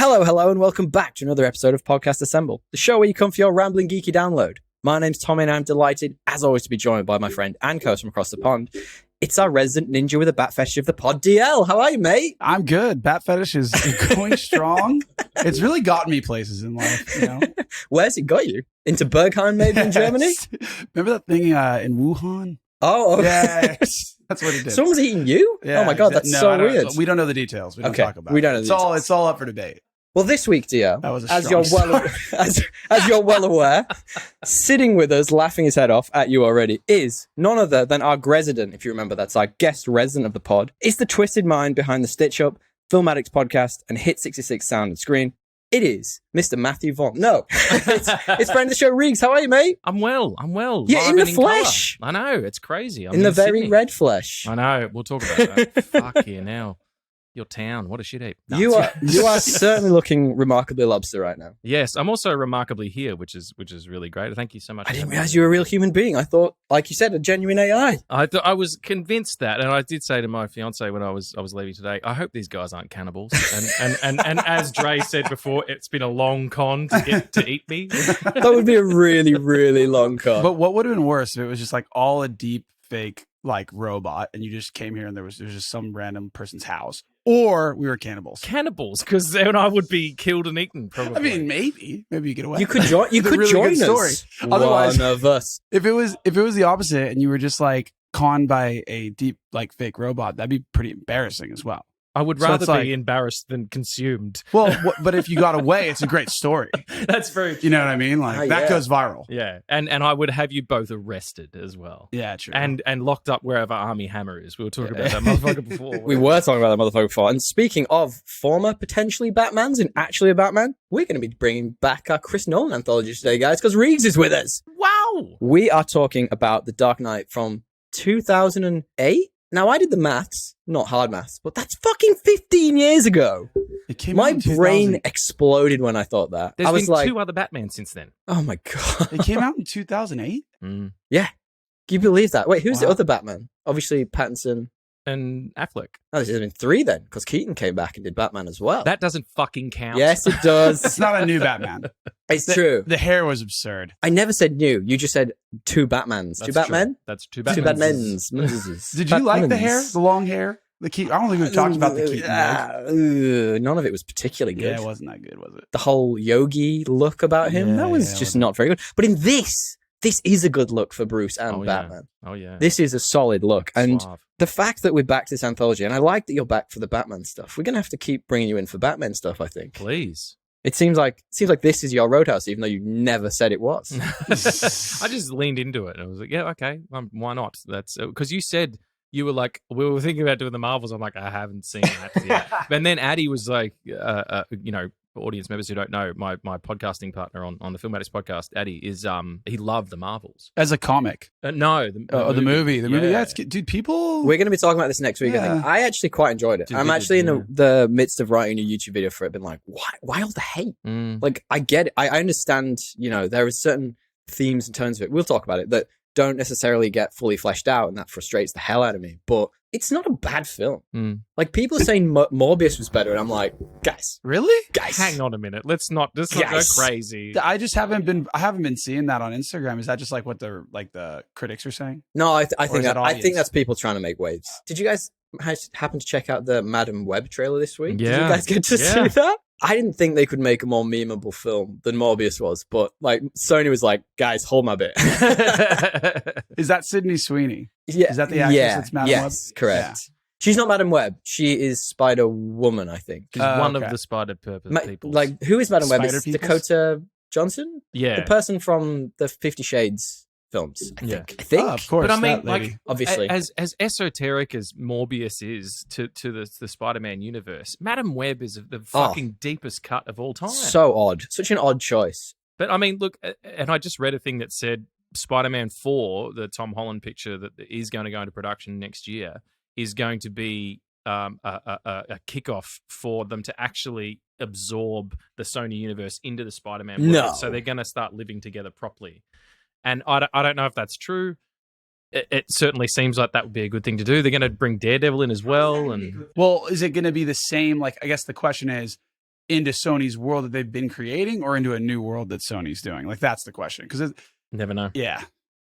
Hello, and welcome back to another episode of Podcast Assemble, the show where you come for your rambling geeky download. My name's Tommy, and I'm delighted, as always, to be joined by my friend and co-host from across the pond. It's our resident ninja with a bat fetish of the pod, DL. How are you, mate? I'm good. Bat fetish is going strong. It's really gotten me places in life, you know. Where's it got you? Into Bergheim, maybe, in Germany? Remember that thing in Wuhan? Oh, okay. Yes. That's what it did. Someone's eating you? Yeah, oh my God, that's so weird. We don't know the details. We don't talk about we don't know it. the details. It's all up for debate. Well, this week, dear, That was a as strong you're as you're well aware, sitting with us, laughing his head off at you already, is none other than our resident, if you remember, that's our guest resident of the pod. It's the twisted mind behind the Stitch Up, Film Addicts Podcast, and Hit 66 Sound and Screen. It is Mr. Matthew Vaughn. No, it's friend of the show, Regs. How are you, mate? I'm well. Yeah, in the flesh. Colour. I know, it's crazy. I'm in the very Sydney. red flesh. I know. We'll talk about that. Fuck you now. Your town. What a shit heap. No, you are certainly looking remarkably lobster right now. Yes, I'm also remarkably here, which is really great. Thank you so much. I didn't realize you were a real human being. I thought, like you said, a genuine AI. I was convinced that, and I did say to my fiance when I was leaving today, I hope these guys aren't cannibals. And as Dre said before, it's been a long con to get to eat me. That would be a really, really long con. But what would have been worse if it was just like all a deep fake like robot, and you just came here and there was just some random person's house, or we were cannibals. Cannibals, because then I would be killed and eaten. Probably. I mean, maybe you get away. You could join. You could really join good us. Story. Otherwise, one of us. If it was the opposite, and you were just like conned by a deep like fake robot, that'd be pretty embarrassing as well. I would rather be embarrassed than consumed. Well, but if you got away, it's a great story. That's very true. You know what I mean? Like that goes viral. Yeah, and I would have you both arrested as well. Yeah, true. And locked up wherever Army Hammer is. We were talking about that motherfucker before. We were talking about that motherfucker before. And speaking of former potentially Batmans and actually a Batman, we're going to be bringing back our Chris Nolan Anthology today, guys, because Regs is with us. Wow! We are talking about The Dark Knight from 2008. Now, I did the maths, not hard maths, but that's fucking 15 years ago. My brain exploded when I thought that. There's been two other Batman since then. Oh my God. It came out in 2008? Yeah. Can you believe that? Wait, who's the other Batman? Obviously, Pattinson. And Affleck. No, there's been three then, because Keaton came back and did Batman as well. That doesn't fucking count. Yes, it does. It's not a new Batman. It's true. The hair was absurd. I never said new. You just said two Batmans. That's two Batmen? True. That's two Batmans. Two Batmans. Did you like the hair? The long hair? I don't think we've talked about the Keaton. None of it was particularly good. Yeah, it wasn't that good, was it? The whole yogi look about him, that was just not very good. But in this is a good look for Bruce and Batman. Oh, yeah. This is a solid look. And Suave. the fact that we're back to this anthology, and I like that you're back for the Batman stuff. We're going to have to keep bringing you in for Batman stuff, I think. Please. It seems like this is your roadhouse, even though you never said it was. I just leaned into it. And I was like, yeah, okay. Why not? That's because you said you were like, we were thinking about doing the Marvels. I'm like, I haven't seen that yet. And then Addy was like, audience members who don't know, my podcasting partner on the Film Addicts Podcast, Addy, is he loved the Marvels as a comic. No, the movie. The movie. Yeah, it's good. Dude, people. We're going to be talking about this next week. Yeah. I think I actually quite enjoyed it. I'm actually in the midst of writing a YouTube video for it. Been like, why all the hate? Like, I get it. I understand. There are certain themes and tones of it. We'll talk about it that don't necessarily get fully fleshed out, and that frustrates the hell out of me. But it's not a bad film. Like, people are saying Morbius was better, and I'm like, guys, really? Guys, hang on a minute. Let's not go crazy. I just haven't been seeing that on Instagram. Is that just like what the critics are saying? No, I think that's people trying to make waves. Did you guys happen to check out the Madam Web trailer this week? Yeah. Did you guys get to see that? I didn't think they could make a more memeable film than Morbius was, but like Sony was like, guys, hold my bit. Is that Sydney Sweeney? Yeah. Is that the actress that's Madam Web? Yes, correct. Yeah. She's not Madam Web. She is Spider-Woman, I think. She's one of the Spider-Purpose people. Like, who is Madam Web? Spider It's peoples? Dakota Johnson? Yeah. The person from the 50 Shades films, I think. Oh, of course. But I mean, like, obviously, as esoteric as Morbius is to the Spider-Man universe, Madam Web is the fucking deepest cut of all time. So odd. Such an odd choice. But I mean, look, and I just read a thing that said Spider-Man 4, the Tom Holland picture that is going to go into production next year, is going to be a kickoff for them to actually absorb the Sony universe into the Spider-Man world. No. So they're going to start living together properly. And I don't know if that's true. It certainly seems like that would be a good thing to do. They're going to bring Daredevil in as well. And well, is it going to be the same? Like, I guess the question is into Sony's world that they've been creating or into a new world that Sony's doing? Like, that's the question. Because never know. Yeah.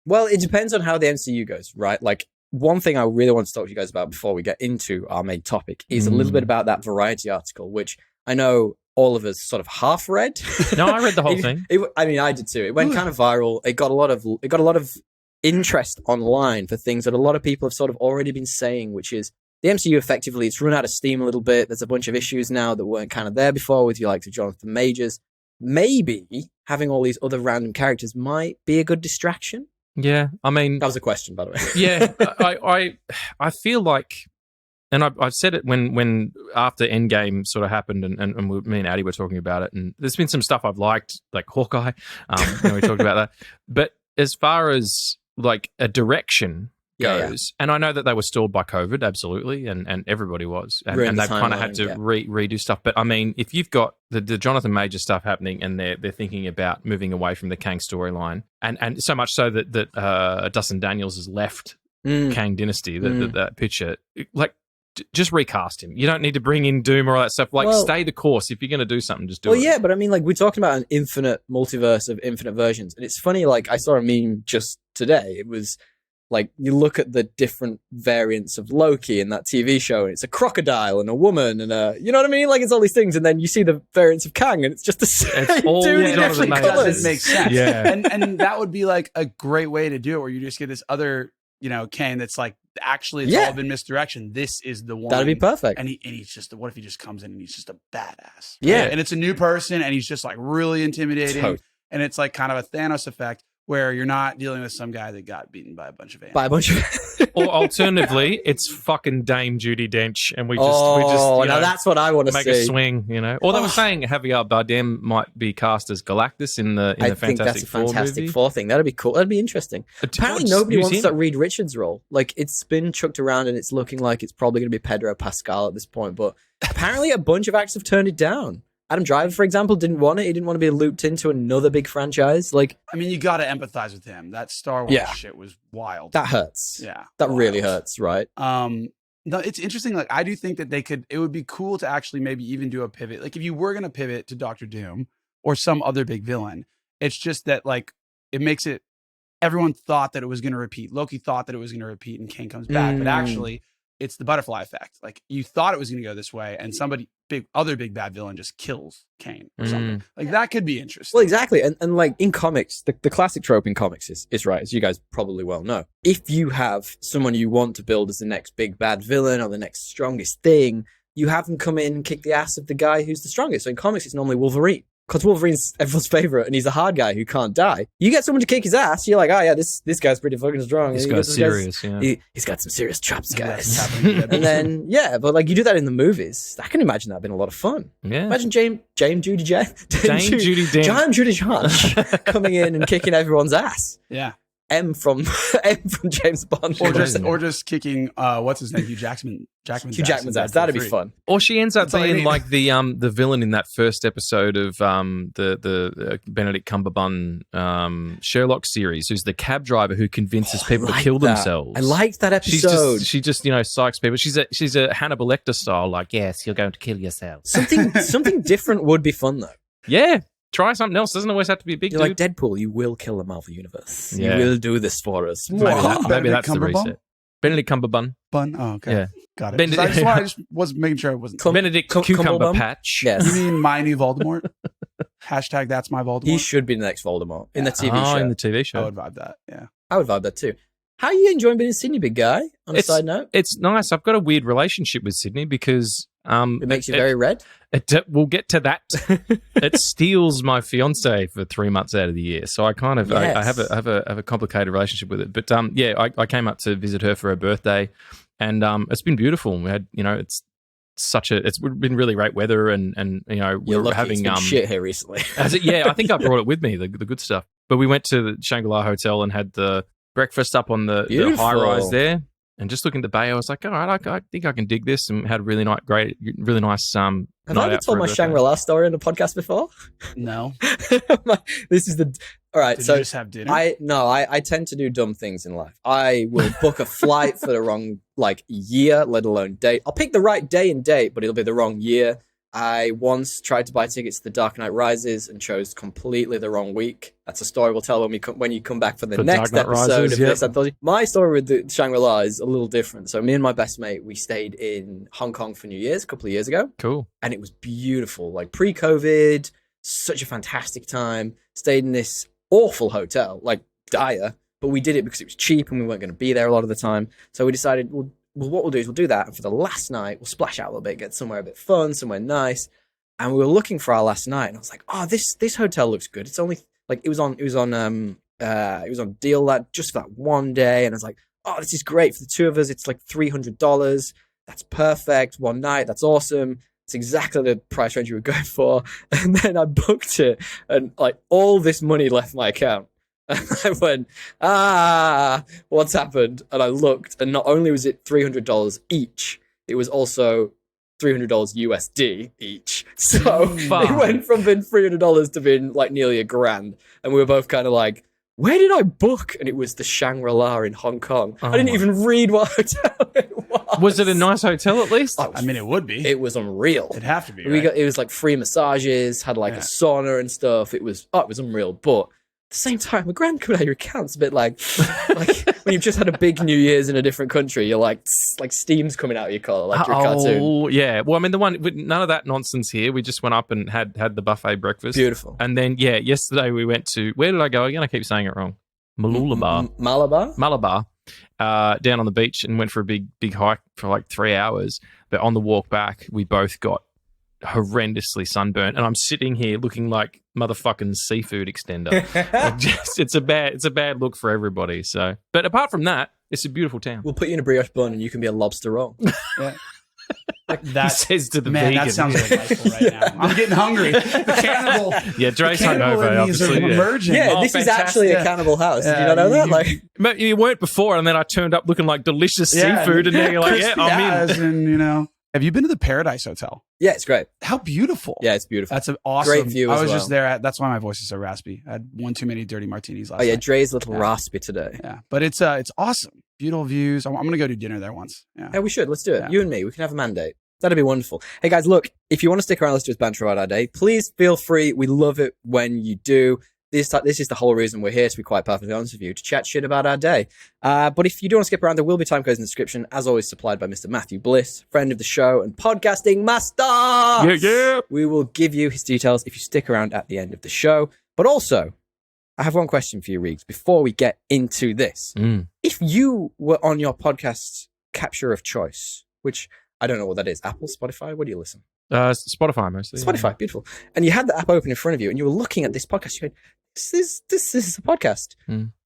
Well, it depends on how the MCU goes, right? Like, one thing I really want to talk to you guys about before we get into our main topic is a little bit about that Variety article, which I know all of us sort of half read. No, I read the whole thing. I mean, I did too. It went kind of viral. It got a lot of interest online for things that a lot of people have sort of already been saying, which is the MCU effectively, it's run out of steam a little bit. There's a bunch of issues now that weren't kind of there before with you like Jonathan Majors. Maybe having all these other random characters might be a good distraction. Yeah, I mean... That was a question, by the way. Yeah, I feel like... And I've said it when after Endgame sort of happened and me and Addy were talking about it, and there's been some stuff I've liked, like Hawkeye, we talked about that. But as far as like a direction goes, and I know that they were stalled by COVID, absolutely, and everybody was, and they've kind of had to redo stuff. But I mean, if you've got the Jonathan Major stuff happening, and they're thinking about moving away from the Kang storyline, and so much so that Dustin Daniels has left Kang Dynasty, that picture, like. Just recast him. You don't need to bring in Doom or all that stuff. Like, stay the course. If you're going to do something, just do it. Well, yeah, but I mean, like, we're talking about an infinite multiverse of infinite versions. And it's funny, like, I saw a meme just today. It was, like, you look at the different variants of Loki in that TV show, and it's a crocodile and a woman and a... You know what I mean? Like, it's all these things. And then you see the variants of Kang, and it's just the same dude in different colors. It makes sense. Yeah. And that would be, like, a great way to do it, where you just get this other... Kang that's like, actually, it's all been misdirection. This is the one. That'd be perfect. And he's just, what if he just comes in and he's just a badass? Yeah. And it's a new person and he's just like really intimidating. And it's like kind of a Thanos effect where you're not dealing with some guy that got beaten by a bunch of animals. Or alternatively, it's fucking Dame Judi Dench, and we just now that's what I want to see. Make a swing, Or they were saying Javier Bardem might be cast as Galactus in the Fantastic Four movie. I think that's a Fantastic Four thing. That'd be cool. That'd be interesting. Apparently, nobody wants that Reed Richards role. Like, it's been chucked around, and it's looking like it's probably going to be Pedro Pascal at this point. But apparently, a bunch of actors have turned it down. Adam Driver, for example, didn't want it. He didn't want to be looped into another big franchise. Like, I mean, you got to empathize with him. That Star Wars shit was wild. That hurts. Yeah, that really hurts, right? No, it's interesting. Like, I do think that it would be cool to actually maybe even do a pivot. Like, if you were going to pivot to Doctor Doom or some other big villain, it's just that, like, it makes it. Everyone thought that it was going to repeat. Loki thought that it was going to repeat, and Kang comes back, but actually, it's the butterfly effect. Like, you thought it was going to go this way, and other big bad villain just kills Kane or something. Like, that could be interesting. Well, exactly. And like, in comics, the classic trope in comics is right, as you guys probably well know. If you have someone you want to build as the next big bad villain or the next strongest thing, you have them come in and kick the ass of the guy who's the strongest. So in comics, it's normally Wolverine. Because Wolverine's everyone's favorite, and he's a hard guy who can't die. You get someone to kick his ass, you're like, oh yeah, this guy's pretty fucking strong. This guy's serious, He's got some serious chops, guys. And then, but like, you do that in the movies. I can imagine that being a lot of fun. Yeah. Imagine Dame Judi Dench coming in and kicking everyone's ass. Yeah. M from James Bond, or just kicking what's his name, Hugh Jackman's ass. That'd be fun. Or she ends up being like the villain in that first episode of the Benedict Cumberbatch Sherlock series, who's the cab driver who convinces people to kill themselves. I liked that episode. She just psychs people. She's a Hannibal Lecter style, like, yes, you're going to kill yourself. Something different would be fun though. Yeah. Try something else. Doesn't always have to be a big dude. Like Deadpool, you will kill the Marvel Universe. Yeah. You will do this for us. Maybe that's the reset. Benedict Cumberbatch. Oh, okay. Yeah. Got it. I just was making sure it wasn't... Benedict Cucumber Patch. Yes. You mean my new Voldemort? Hashtag that's my Voldemort? He should be the next Voldemort in the TV show. In the TV show. I would vibe that, yeah. I would vibe that too. How are you enjoying being in Sydney, big guy? On a side note? It's nice. I've got a weird relationship with Sydney because... it makes you very red? We'll get to that. It steals my fiance for 3 months out of the year. So I kind of I have a complicated relationship with it. But I came up to visit her for her birthday, and it's been beautiful. We had it's been really great weather, and we're having shit here recently. I think I brought it with me, the good stuff. But we went to the Shangri-La Hotel and had the breakfast up on the high rise there. And just looking at the bay, I was like, all right, I think I can dig this, and had a really nice Have I ever told my Shangri-La story on the podcast before? No. This is all right. Did so you just have dinner? I tend to do dumb things in life. I will book a flight for the wrong year, let alone date. I'll pick the right day and date, but it'll be the wrong year. I once tried to buy tickets to The Dark Knight Rises and chose completely the wrong week. That's a story we'll tell when you come back for the next episode of this anthology. My story with the Shangri-La is a little different. So me and my best mate, we stayed in Hong Kong for New Year's a couple of years ago. Cool. And it was beautiful. Like pre-COVID, such a fantastic time. Stayed in this awful hotel, like dire, but we did it because it was cheap and we weren't going to be there a lot of the time. So we decided, well, what we'll do is we'll do that. And for the last night, we'll splash out a little bit, get somewhere a bit fun, somewhere nice. And we were looking for our last night, and I was like, oh, this hotel looks good. It's only like it was on deal that just for that one day. And I was like, oh, this is great for the two of us. It's like $300. That's perfect. One night. That's awesome. It's exactly the price range we were going for. And then I booked it, and like all this money left my account. And I went, what's happened? And I looked, and not only was it $300 each, it was also $300 USD each. So it went from being $300 to being like nearly $1,000. And we were both kind of like, where did I book? And it was the Shangri-La in Hong Kong. I didn't even read what hotel it was. Was it a nice hotel at least? I mean, it would be. It was unreal. It'd have to be. Right? It was like free massages, had like a sauna and stuff. It was unreal. But at the same time, $1,000 coming out of your account's a bit like when you've just had a big New Year's in a different country, you're like steam's coming out of your collar, like your cartoon. Oh, yeah. Well, I mean, none of that nonsense here. We just went up and had the buffet breakfast. Beautiful. And then, yesterday we went to, where did I go again? I keep saying it wrong. Malabar. Down on the beach, and went for a big hike for like 3 hours. But on the walk back, we both got horrendously sunburnt, and I'm sitting here looking like motherfucking seafood extender. It's a bad look for everybody. So, but apart from that, it's a beautiful town. We'll put you in a brioche bun, and you can be a lobster roll. Yeah. That says to the man, vegan. That sounds delightful right now. I'm getting hungry. The cannibal. Yeah, Dre's hungover, obviously. Emerging. Yeah, this is actually a cannibal house. Did you not know that? Like, you weren't before, and then I turned up looking like delicious seafood, and now you're like, I'm in. And, have you been to the Paradise Hotel? Yeah, it's great. How beautiful. Yeah, it's beautiful. That's an awesome. Great view I was just there. That's why my voice is so raspy. I had one too many dirty martinis last night. Dre's a little raspy today. Yeah, but it's awesome. Beautiful views. I'm going to go do dinner there once. Yeah, we should. Let's do it. Yeah. You and me. We can have a mandate. That'd be wonderful. Hey, guys, look, if you want to stick around, let's do banter about our day. Please feel free. We love it when you do. This is the whole reason we're here, to be quite perfectly honest with you, to chat shit about our day. But if you do want to skip around, there will be time codes in the description, as always supplied by Mr. Matthew Bliss, friend of the show and podcasting master. Yeah. We will give you his details if you stick around at the end of the show. But also, I have one question for you, Regs, before we get into this. If you were on your podcast capture of choice, which I don't know what that is, Apple, Spotify, where do you listen? Spotify mostly. Spotify, beautiful. And you had the app open in front of you, and you were looking at this podcast. You went, this is a podcast.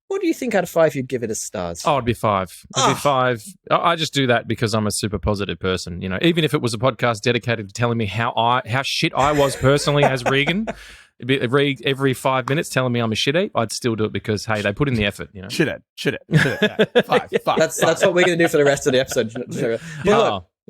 What do you think out of 5 you'd give it as stars? Oh, it'd be 5. It'd be 5. I just do that because I'm a super positive person. Even if it was a podcast dedicated to telling me how shit I was personally as Regan, it'd be every 5 minutes telling me I'm a shithead, I'd still do it because, hey, they put in the effort. Shithead. Yeah. 5. That's what we're going to do for the rest of the episode.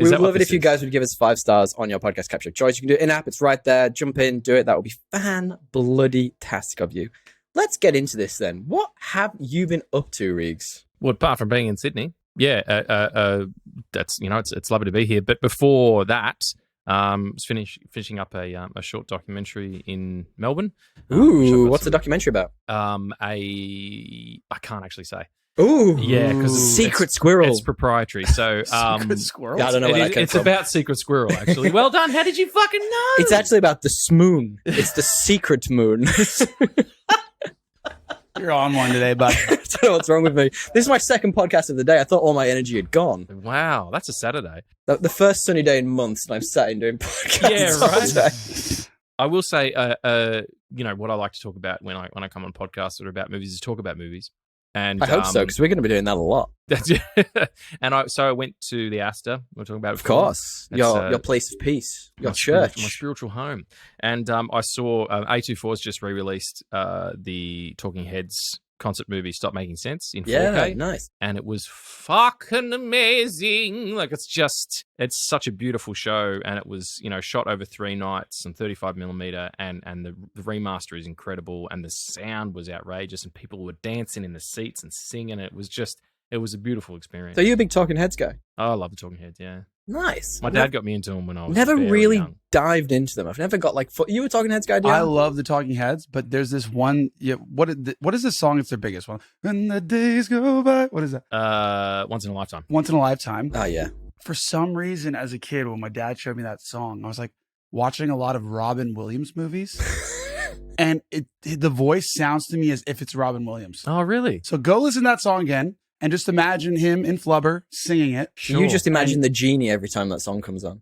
We would love it if you guys would give us 5 stars on your podcast capture of choice. You can do it in-app. It's right there. Jump in, do it. That would be fan-bloody-tastic of you. Let's get into this then. What have you been up to, Regs? Well, apart from being in Sydney, that's it's lovely to be here. But before that, I was finishing up a short documentary in Melbourne. Ooh, what's the documentary about? I can't actually say. Ooh, yeah, because secret squirrel. It's proprietary. So, secret squirrel. Yeah, I don't know where that came It's from. about secret squirrel, actually. Well done. How did you fucking know? It's actually about the smoon. It's the secret moon. You're on one today, bud. I don't know what's wrong with me. This is my second podcast of the day. I thought all my energy had gone. Wow, that's a Saturday. The first sunny day in months, and I'm sat in doing podcasts. Yeah, right. I will say, what I like to talk about when I come on podcasts or about movies is talk about movies. And I hope so, because we're going to be doing that a lot. And I went to the Astor. We're talking about it. Of course, your place of peace, your church, my spiritual home. And I saw A24's just re-released the Talking Heads concert movie Stop Making Sense in 4K. Yeah, nice. And it was fucking amazing. Like, it's such a beautiful show, and it was, shot over 3 nights and 35mm, and the remaster is incredible, and the sound was outrageous, and people were dancing in the seats and singing. It was a beautiful experience. So you're a big Talking Heads guy? Oh, I love the Talking Heads, yeah. Nice. My dad got me into them when I was never really young. dived into them. I've never got like you were Talking Heads guy. I love the Talking Heads, but there's this one. Yeah, what is this song? It's their biggest one. When the days go by. What is that? Once in a Lifetime. Once in a Lifetime. Oh yeah. For some reason, as a kid, when my dad showed me that song, I was like watching a lot of Robin Williams movies, and the voice sounds to me as if it's Robin Williams. Oh, really? So go listen to that song again. And just imagine him in Flubber singing it. Sure. You just imagine the genie every time that song comes on.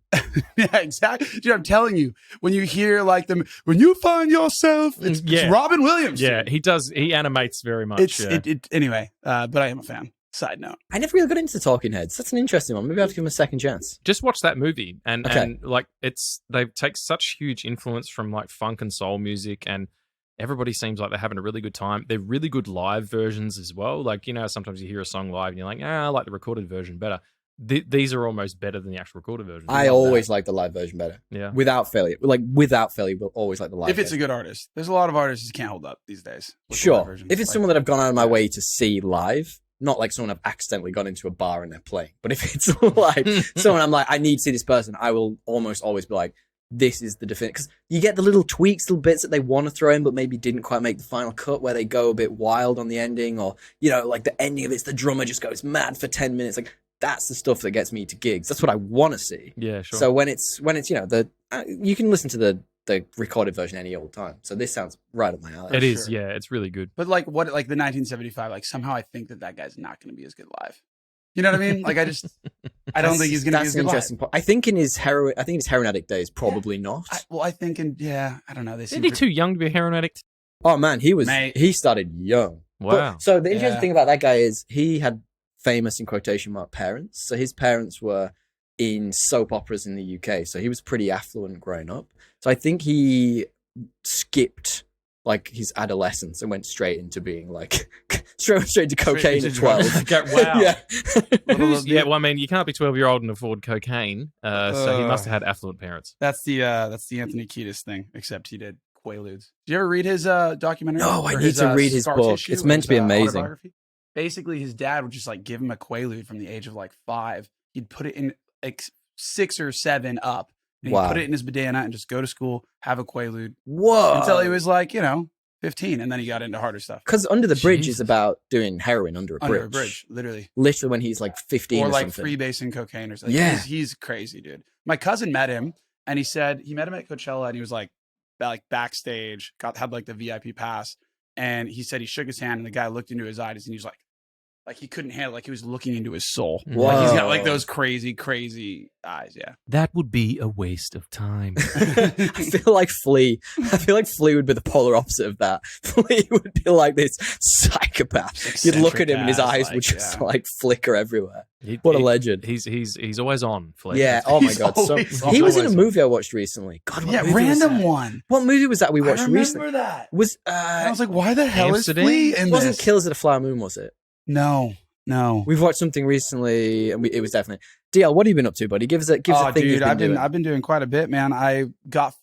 Yeah, exactly. Dude, I'm telling you, when you hear like when you find yourself, it's Robin Williams. Yeah, he does. He animates very much. Anyway, but I am a fan. Side note. I never really got into Talking Heads. That's an interesting one. Maybe I have to give him a second chance. Just watch that movie. And like they take such huge influence from like funk and soul music, and everybody seems like they're having a really good time. They're really good live versions as well. Like, you know, sometimes you hear a song live and you're like, I like the recorded version better. These are almost better than the actual recorded version. I always like the live version better. Yeah. Without failure. Without failure, we'll always like the live If it's version. a good artist. There's a lot of artists who can't hold up these days. Sure. If it's someone that I've gone out of my way to see live, not like someone I've accidentally gone into a bar and they're playing, but if it's like someone I'm like, I need to see this person, I will almost always be like, this is the definitive, because you get the little tweaks, little bits that they want to throw in, but maybe didn't quite make the final cut, where they go a bit wild on the ending, or, you know, like the ending of it's the drummer just goes mad for 10 minutes. Like, that's the stuff that gets me to gigs. That's what I want to see. Yeah, sure. So when it's you know, you can listen to the recorded version any old time. So this sounds right up my alley. It is, yeah, it's really good. But like the 1975, like somehow I think that guy's not going to be as good live. You know what I mean? Like I don't think he's going to be as good interesting live. I think in his heroin addict days, probably not. I think I don't know. Isn't he too young to be a heroin addict? Oh man, he started young. Wow. But, so the interesting thing about that guy is he had famous, in quotation mark, parents. So his parents were in soap operas in the UK. So he was pretty affluent growing up. So I think he skipped like his adolescence and went straight into being like straight to cocaine at 12. Wow. Yeah. Yeah, well, I mean, you can't be 12-year-old and afford cocaine. So he must have had affluent parents. That's the Anthony Kiedis thing, except he did Quaaludes. Did you ever read his documentary? No, I need to read his book. It's meant to be amazing. Basically, his dad would just like give him a Quaalude from the age of like 5. He'd put it in like 6 or 7 up. And he'd put it in his bandana and just go to school, have a Quaalude. Whoa. Until he was like, 15, and then he got into harder stuff. Because Under the Bridge is about doing heroin under a bridge. Under a bridge, literally. Literally when he's like 15 or like something. freebasing cocaine or something. Yeah. He's crazy, dude. My cousin met him, and he said he met him at Coachella, and he was like backstage, had like the VIP pass, and he said he shook his hand, and the guy looked into his eyes, and he was like he couldn't handle, like he was looking into his soul. Like he's got like those crazy, crazy eyes. Yeah. That would be a waste of time. I feel like Flea would be the polar opposite of that. Flea would be like this psychopath. You'd look at him and his eyes would just like flicker everywhere. What a legend. He's always on, Flea. Yeah. Oh my God. So he was in a movie I watched recently. God, what movie random was that? one. What movie was that we watched recently? That. I was like, why the hell Amsterdam? is Flea in this? It wasn't Killers of the Flower Moon, was it? No. We've watched something recently, and it was definitely DL. What have you been up to, buddy? Give us a thing. Dude, I've been doing quite a bit, man. I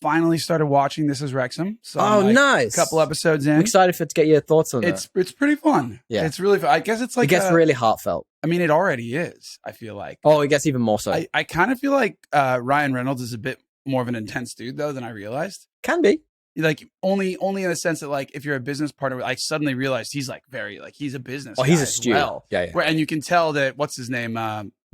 finally started watching This Is Wrexham. So nice. A couple episodes in. I'm excited to get your thoughts on that. It's pretty fun. Yeah, it's really fun. I guess it's like it gets really heartfelt. I mean, it already is. I feel like. Oh, it gets even more so. I kind of feel like Ryan Reynolds is a bit more of an intense dude though than I realized. Can be. Like only in the sense that like if you're a business partner, I suddenly realized he's like very like he's a business. He's guy a steward. Well. Yeah. And you can tell that what's his name,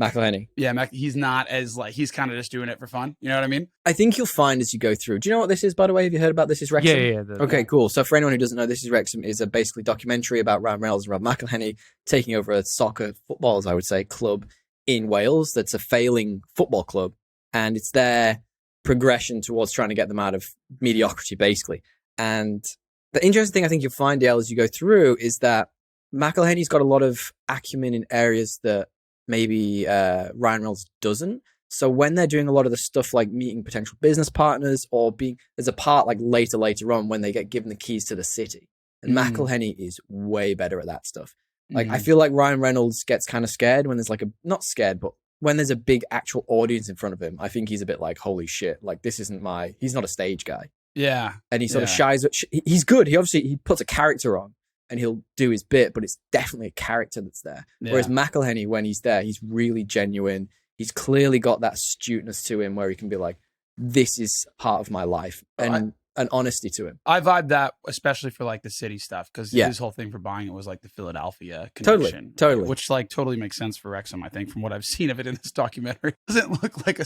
McElhenney. Yeah, he's not as like he's kind of just doing it for fun. You know what I mean? I think you'll find as you go through. Do you know what this is, by the way? Have you heard about This Is Wrexham? Yeah. Okay, cool. So for anyone who doesn't know, This Is Wrexham is a basically documentary about Ryan Reynolds and Rob McElhenney taking over a football, as I would say, club in Wales. That's a failing football club, and it's their progression towards trying to get them out of mediocrity, basically. And the interesting thing I think you'll find, Dale, as you go through is that McElhenney's got a lot of acumen in areas that maybe Ryan Reynolds doesn't. So when they're doing a lot of the stuff like meeting potential business partners or there's a part like later on when they get given the keys to the city. And McElhenney is way better at that stuff. Like I feel like Ryan Reynolds gets kind of scared when there's like not scared, but when there's a big actual audience in front of him. I think he's a bit like, holy shit, like he's not a stage guy. Yeah. And he sort of shies. He's good. He puts a character on and he'll do his bit, but it's definitely a character that's there. Yeah. Whereas McElhenney, when he's there, he's really genuine. He's clearly got that astuteness to him where he can be like, this is part of my life, and an honesty to him. I vibe that, especially for like the city stuff, because his whole thing for buying it was like the Philadelphia connection. Totally. Which like totally makes sense for Wrexham, I think, from what I've seen of it in this documentary. Doesn't look like a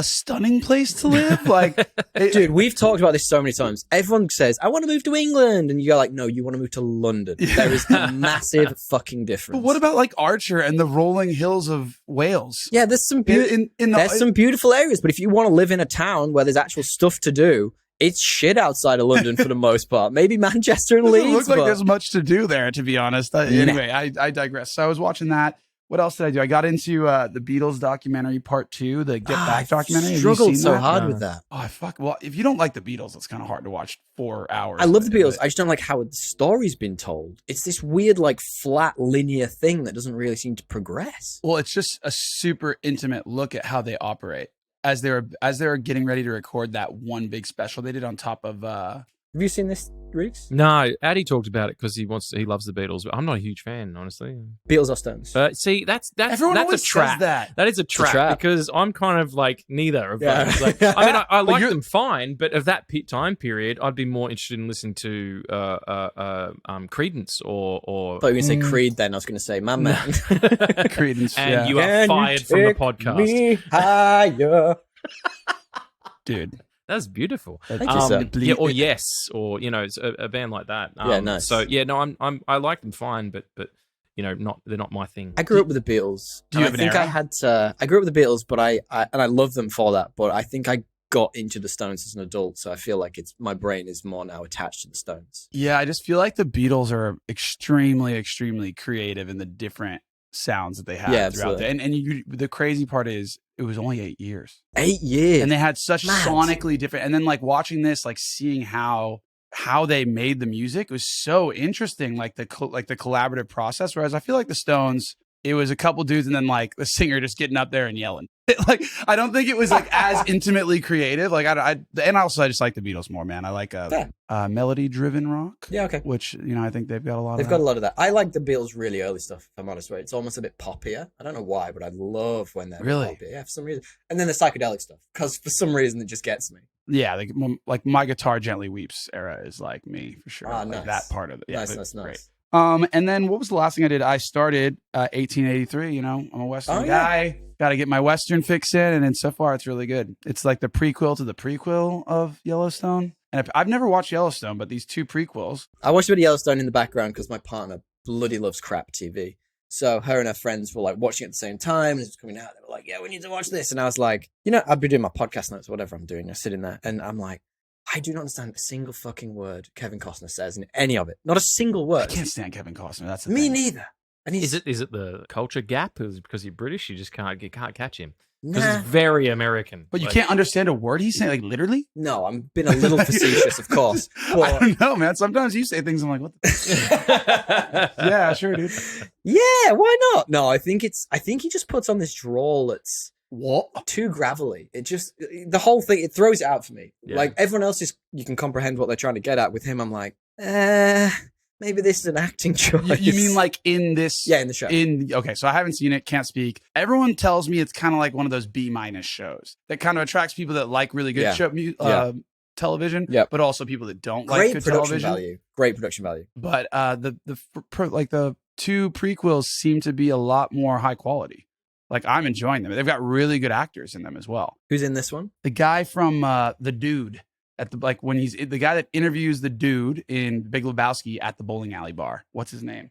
stunning place to live. Like, dude, we've talked about this so many times. Everyone says, I want to move to England. And you're like, no, you want to move to London. Yeah. There is a massive fucking difference. But what about like Archer and the rolling hills of Wales? Yeah, there's some some beautiful areas. But if you want to live in a town where there's actual stuff to do, it's shit outside of London for the most part. Maybe Manchester and Leeds. It looks like there's much to do there, to be honest. Anyway, I digress. So I was watching that. What else did I do? I got into the Beatles documentary part 2, the Get Back documentary. I struggled so hard with that. Oh, well, if you don't like the Beatles, it's kind of hard to watch 4 hours. I love the Beatles. I just don't like how the story's been told. It's this weird, like, flat, linear thing that doesn't really seem to progress. Well, it's just a super intimate look at how they operate as they're getting ready to record that one big special they did on top of. Have you seen this, Regs? No, Addy talked about it because he loves the Beatles, but I'm not a huge fan, honestly. Beatles or Stones? See, that's everyone that's always a trap. Says that. That is a trap because I'm kind of like neither of those. Like, I mean, I like them fine, but of that time period, I'd be more interested in listening to Creedence or. I thought you were going to say Creed. Then I was going to say Man. Creedence, and you are fired from the podcast. Me higher. Dude. That's beautiful. Thank you, sir. Yeah, or Yes, or a band like that. Nice. So I like them fine, but they're not my thing. I grew up with the Beatles. Do you have an era? I grew up with the Beatles, but I love them for that. But I think I got into the Stones as an adult, so I feel like my brain is more now attached to the Stones. Yeah, I just feel like the Beatles are extremely, extremely creative in the different sounds that they have throughout the, and the crazy part is it was only 8 years. 8 years. And they had such sonically different, and then like watching this, like seeing how they made the music was so interesting, like the collaborative process. Whereas I feel like the Stones, it was a couple dudes and then like the singer just getting up there and yelling. Like, I don't think it was like as intimately creative. Like I just like the Beatles more, man. I like melody driven rock. Yeah, okay. Which, I think they've got a lot of that. I like the Beatles really early stuff, if I'm honest with it. It's almost a bit poppier. I don't know why, but I love when they're really poppier. Yeah, for some reason. And then the psychedelic stuff, because for some reason it just gets me. Yeah, like My Guitar Gently Weeps era is like me for sure. Nice. Like that part of it. Yeah, nice. Great. And then what was the last thing I did? I started 1883. I'm a Western guy. Got to get my Western fix in, and so far it's really good. It's like the prequel to the prequel of Yellowstone. And I've never watched Yellowstone, but these 2 prequels. I watched a bit of Yellowstone in the background because my partner bloody loves crap TV. So her and her friends were like watching it at the same time, and it was coming out. They were like, "Yeah, we need to watch this." And I was like, I'd be doing my podcast notes, whatever I'm doing. I'm sitting there, and I'm like, I do not understand a single fucking word Kevin Costner says in any of it. Not a single word. I can't stand Kevin Costner. That's the Me thing. neither. And is it the culture gap? Is it because you're British? You just can't catch him because he's very American. But you can't understand a word he's saying, like literally. No, I'm being a little facetious, of course. But I don't know, man. Sometimes you say things I'm like, what? Yeah, sure, dude. Yeah, why not? No, I think he just puts on this drawl that's too gravelly. It just the whole thing it throws it out for me. Yeah. Like everyone else you can comprehend what they're trying to get at. With him, I'm like, maybe this is an acting choice. You mean like in this? Yeah, in the show. Okay, so I haven't seen it, can't speak. Everyone tells me it's kind of like one of those B- shows that kind of attracts people that like really good television, but also people that don't like good television. Great production value. But the 2 prequels seem to be a lot more high quality. Like I'm enjoying them. They've got really good actors in them as well. Who's in this one? The guy from The Dude. When he's the guy that interviews the dude in Big Lebowski at the bowling alley bar. What's his name?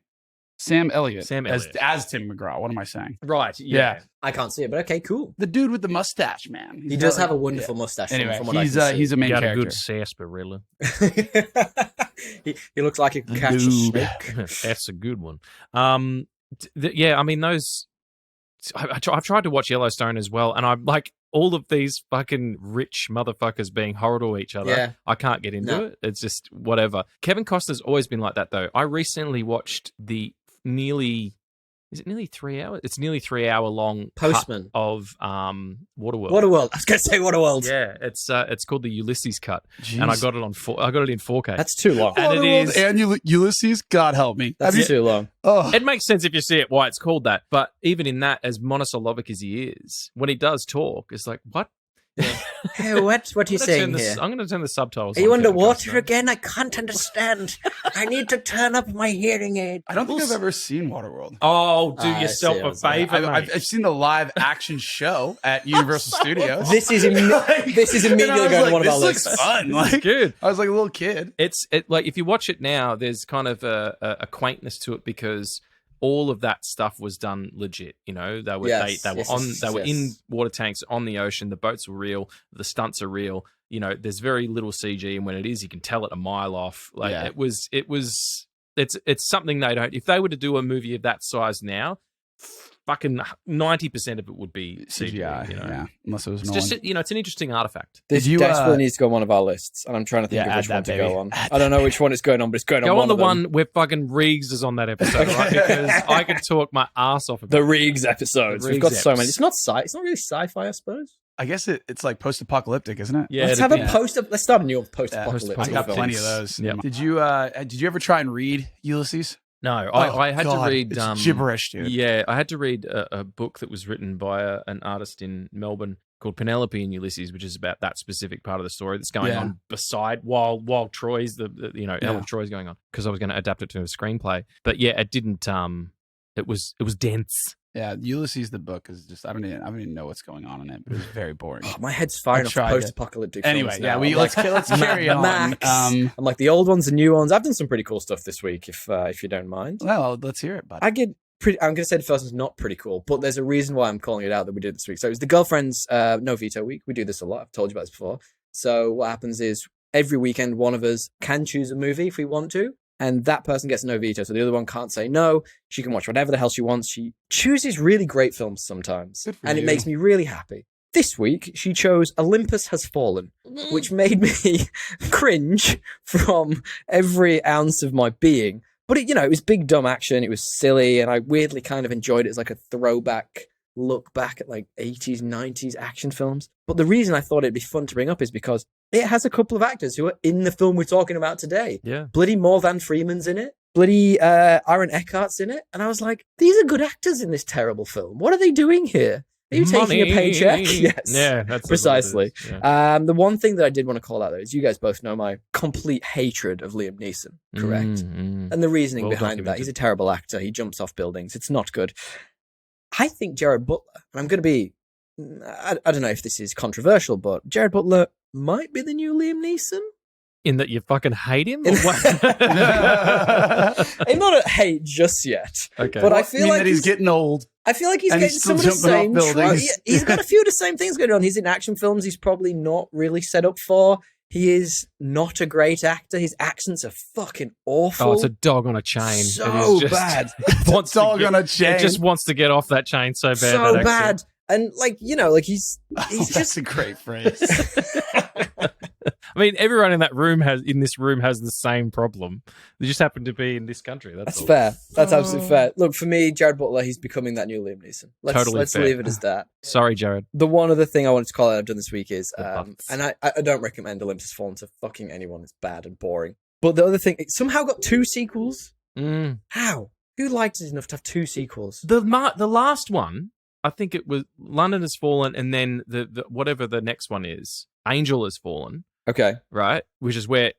Sam Elliott. As Tim McGraw. What am I saying? Right. Yeah. I can't see it, but okay, cool. The dude with the mustache, man. He does have a wonderful mustache. Anyway, from what he's a main character. Got a good sarsaparilla. he looks like he can catch a snake. That's a good one. I mean those. I've tried to watch Yellowstone as well, and I'm like all of these fucking rich motherfuckers being horrible to each other. Yeah. I can't get into it. It's just whatever. Kevin Costner's always been like that, though. I recently watched the nearly 3 hours? It's nearly 3 hour long Postman of Waterworld. Waterworld. I was going to say Waterworld. Yeah, it's called the Ulysses cut, and I got it in 4K. That's too long. And it is and Ulysses. God help me. That's too long. Oh. It makes sense if you see it why it's called that, but even in that, as monosyllabic as he is, when he does talk, it's like what? Hey, what are you saying here? I'm going to turn the subtitles. Are you underwater again? I can't understand. I need to turn up my hearing aid. I don't think I've ever seen Waterworld. Oh, do yourself a favor, mate. I've seen the live action show at Universal Studios. This is immediately going to one of our lists. This looks fun. Like, good. I was like a little kid. It's like if you watch it now, there's kind of a quaintness to it because all of that stuff was done legit. You know, they were in water tanks on the ocean. The boats were real. The stunts are real. You know, there's very little CG, and when it is, you can tell it a mile off. Like it's something they don't. If they were to do a movie of that size now, fucking 90% of it would be CGI. You know? Yeah, unless it was. It's just it's an interesting artifact. This desperately needs to go on one of our lists, and I'm trying to think of which one to go on. I don't know which one is going on, but it's going on. Go on the one where fucking Regs is on that episode, right? Because I could talk my ass off about the Regs episodes. We've got so many. It's not really sci-fi, I suppose. I guess it's like post-apocalyptic, isn't it? Yeah. Let's have a Let's start a new post-apocalyptic. I got plenty of those. Yeah. Did you ever try and read Ulysses? No, I had to read it's gibberish, dude. Yeah, I had to read a book that was written by an artist in Melbourne called Penelope and Ulysses, which is about that specific part of the story that's going on beside while Troy's Ellen Troy's going on, because I was going to adapt it to a screenplay. But yeah, it didn't. It was dense. Yeah, Ulysses, the book, is just I don't even know what's going on in it, but it was very boring. Oh, my head's firing off post-apocalyptic. Anyway, let's carry on. I'm like the old ones, the new ones. I've done some pretty cool stuff this week, if you don't mind. Well, let's hear it, bud. I'm going to say the first one's not pretty cool, but there's a reason why I'm calling it out that we did it this week. So it was the Girlfriends No Veto Week. We do this a lot. I've told you about this before. So what happens is every weekend, one of us can choose a movie if we want to. And that person gets no veto, so the other one can't say no. She can watch whatever the hell she wants. She chooses really great films sometimes, and it makes me really happy. This week, she chose Olympus Has Fallen, which made me cringe from every ounce of my being. But it was big, dumb action. It was silly, and I weirdly kind of enjoyed it as like a throwback look back at like 80s, 90s action films. But the reason I thought it'd be fun to bring up is because it has a couple of actors who are in the film we're talking about today. Yeah. Bloody Morgan Freeman's in it. Bloody Aaron Eckhart's in it. And I was like, these are good actors in this terrible film. What are they doing here? Are you taking a paycheck? Yes. Yeah, that's precisely. Yeah. The one thing that I did want to call out, though, is you guys both know my complete hatred of Liam Neeson, correct? And the reasoning behind that, he's a terrible actor. He jumps off buildings. It's not good. I think Jared Butler, and I'm going to be, I don't know if this is controversial, but Jared Butler might be the new Liam Neeson. In that you fucking hate him? Or what? I'm not a hate just yet. Okay. But I feel like that he's getting old. I feel like he's getting some of the same. He's got a few of the same things going on. He's in action films he's probably not really set up for. He is not a great actor. His accents are fucking awful. Oh, it's a dog on a chain. So bad. It's a dog on a chain. It just wants to get off that chain so bad. So bad. And he's just that's a great phrase. I mean, everyone in this room has the same problem. They just happen to be in this country. That's all. Fair. That's absolutely fair. Look, for me, Jared Butler, he's becoming that new Liam Neeson. Let's fair. leave it as that. Sorry, Jared. The one other thing I wanted to call out I've done this week is, and I don't recommend Olympus Has Fallen to fucking anyone. It's bad and boring. But the other thing, it somehow got 2 sequels. How? Who liked it enough to have 2 sequels? The last one, I think it was London Has Fallen, and then the whatever the next one is, Angel Has Fallen. Okay. Right? Which is where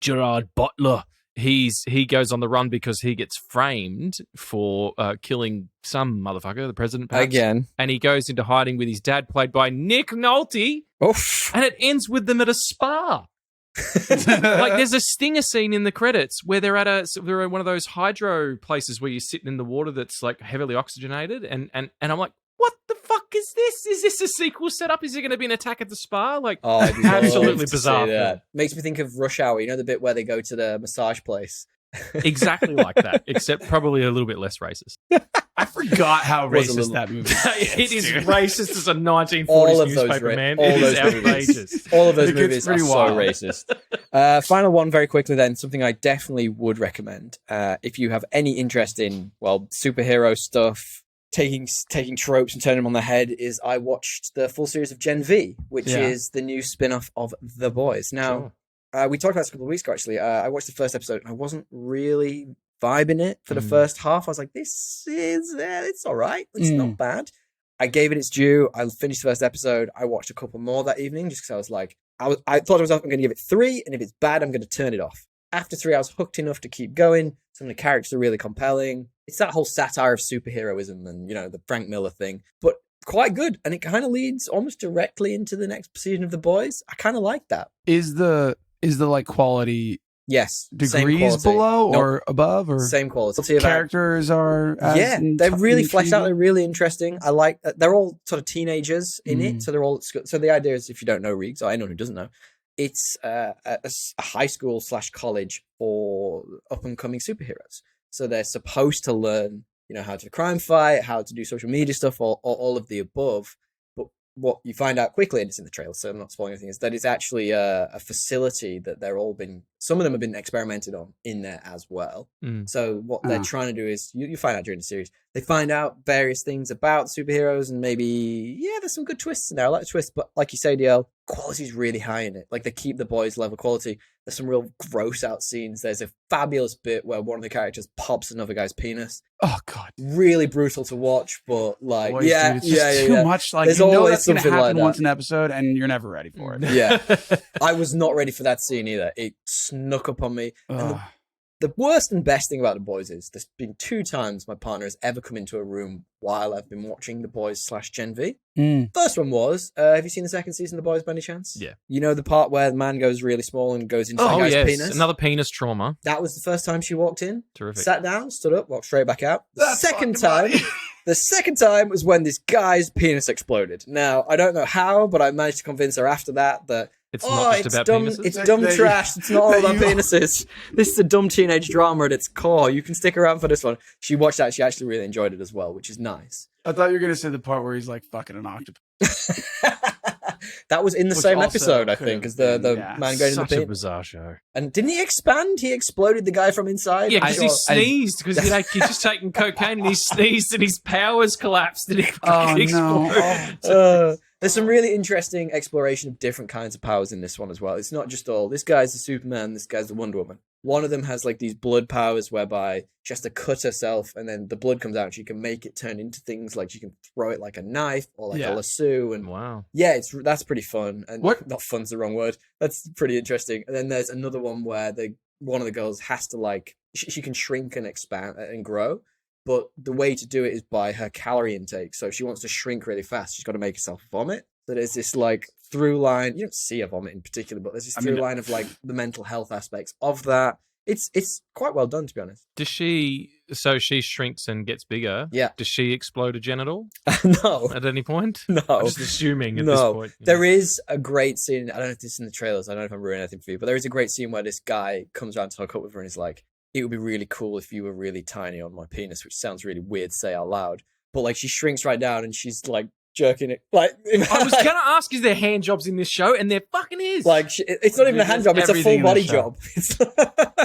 Gerard Butler, he goes on the run because he gets framed for killing some motherfucker, the president, perhaps. Again. And he goes into hiding with his dad, played by Nick Nolte. Oof. And it ends with them at a spa. Like there's a stinger scene in the credits where they're at one of those hydro places where you're sitting in the water that's like heavily oxygenated, and I'm like, what the fuck is this? Is this a sequel setup? Is it going to be an attack at the spa? Like, absolutely bizarre. Makes me think of Rush Hour. You know the bit where they go to the massage place? Exactly like that, except probably a little bit less racist. I forgot how racist that movie is. It is racist as a 1940s newspaper, man. It is outrageous. All of those movies are so racist. Final one very quickly then, something I definitely would recommend. If you have any interest in, superhero stuff, taking tropes and turning them on their head, is I watched the full series of Gen V, which is the new spin-off of The Boys. Now, we talked about this a couple of weeks ago, actually. I watched the first episode, and I wasn't really vibing it for the first half. I was like, this is, it's all right. It's not bad. I gave it its due. I finished the first episode. I watched a couple more that evening just because I was like, I thought to myself, I'm going to give it 3, and if it's bad, I'm going to turn it off. After 3, I was hooked enough to keep going. Some of the characters are really compelling. It's that whole satire of superheroism and, you know, the Frank Miller thing, but quite good. And it kind of leads almost directly into the next season of The Boys. I kind of like that. Is the like quality Yes. degrees below or above, or same quality? Characters are they're really fleshed out. They're really interesting. I like they're all sort of teenagers in it, so they're all at school. So the idea is, if you don't know Regs, or anyone who doesn't know, it's a high school / college for up and coming superheroes. So they're supposed to learn, you know, how to crime fight, how to do social media stuff, or all of the above. But what you find out quickly, and it's in the trailer, so I'm not spoiling anything, is that it's actually a facility that some of them have been experimented on in there as well. So what they're trying to do is, you find out during the series, they find out various things about superheroes, and maybe, there's some good twists in there. I like the twists, but like you say, DL, quality's really high in it. Like, they keep the Boys level quality. There's some real gross out scenes. There's a fabulous bit where one of the characters pops another guy's penis. Oh God! Really brutal to watch, but like, Boys, dude, it's just too much. Like, there's you know always that's gonna something happen like once that. an episode, and you're never ready for it. Yeah, I was not ready for that scene either. It snuck up on me. And the worst and best thing about The Boys is there's been 2 times my partner has ever come into a room while I've been watching The Boys / Gen V. First one was, have you seen the second season of The Boys by any chance? Yeah. You know the part where the man goes really small and goes into the guy's penis? Another penis trauma. That was the first time she walked in. Terrific. Sat down, stood up, walked straight back out. The second time was when this guy's penis exploded. Now, I don't know how, but I managed to convince her after that it's not just about dumb, penises. It's dumb trash. It's not all about penises. This is a dumb teenage drama at its core. You can stick around for this one. She watched that. She actually really enjoyed it as well, which is nice. I thought you were going to say the part where he's like fucking an octopus. That was in the same episode, I think, as the man going in the Such a bizarre show. And didn't he expand? He exploded the guy from inside. Yeah, because he sneezed, because he's just taking cocaine and he sneezed and his powers collapsed and he exploded. There's some really interesting exploration of different kinds of powers in this one as well. It's not just all, this guy's the Superman, this guy's the Wonder Woman. One of them has like these blood powers whereby she has to cut herself and then the blood comes out and she can make it turn into things like she can throw it like a knife or like a lasso. And wow. Yeah, that's pretty fun. And not fun's the wrong word. That's pretty interesting. And then there's another one where one of the girls has to like, she can shrink and expand and grow. But the way to do it is by her calorie intake. So if she wants to shrink really fast, she's got to make herself vomit. So there's this like through line. You don't see a vomit in particular, but there's this through line of like the mental health aspects of that. It's quite well done, to be honest. Does she? So she shrinks and gets bigger. Yeah. Does she explode a genital? No. At any point? No. I'm just assuming at this point. There is a great scene. I don't know if this is in the trailers. I don't know if I'm ruining anything for you, but there is a great scene where this guy comes around to hook up with her and is like, "It would be really cool if you were really tiny on my penis," which sounds really weird to say out loud. But like she shrinks right down and she's like jerking it. Like I was gonna ask, is there hand jobs in this show? And there fucking is. Like it's not even a hand job; it's a full body job.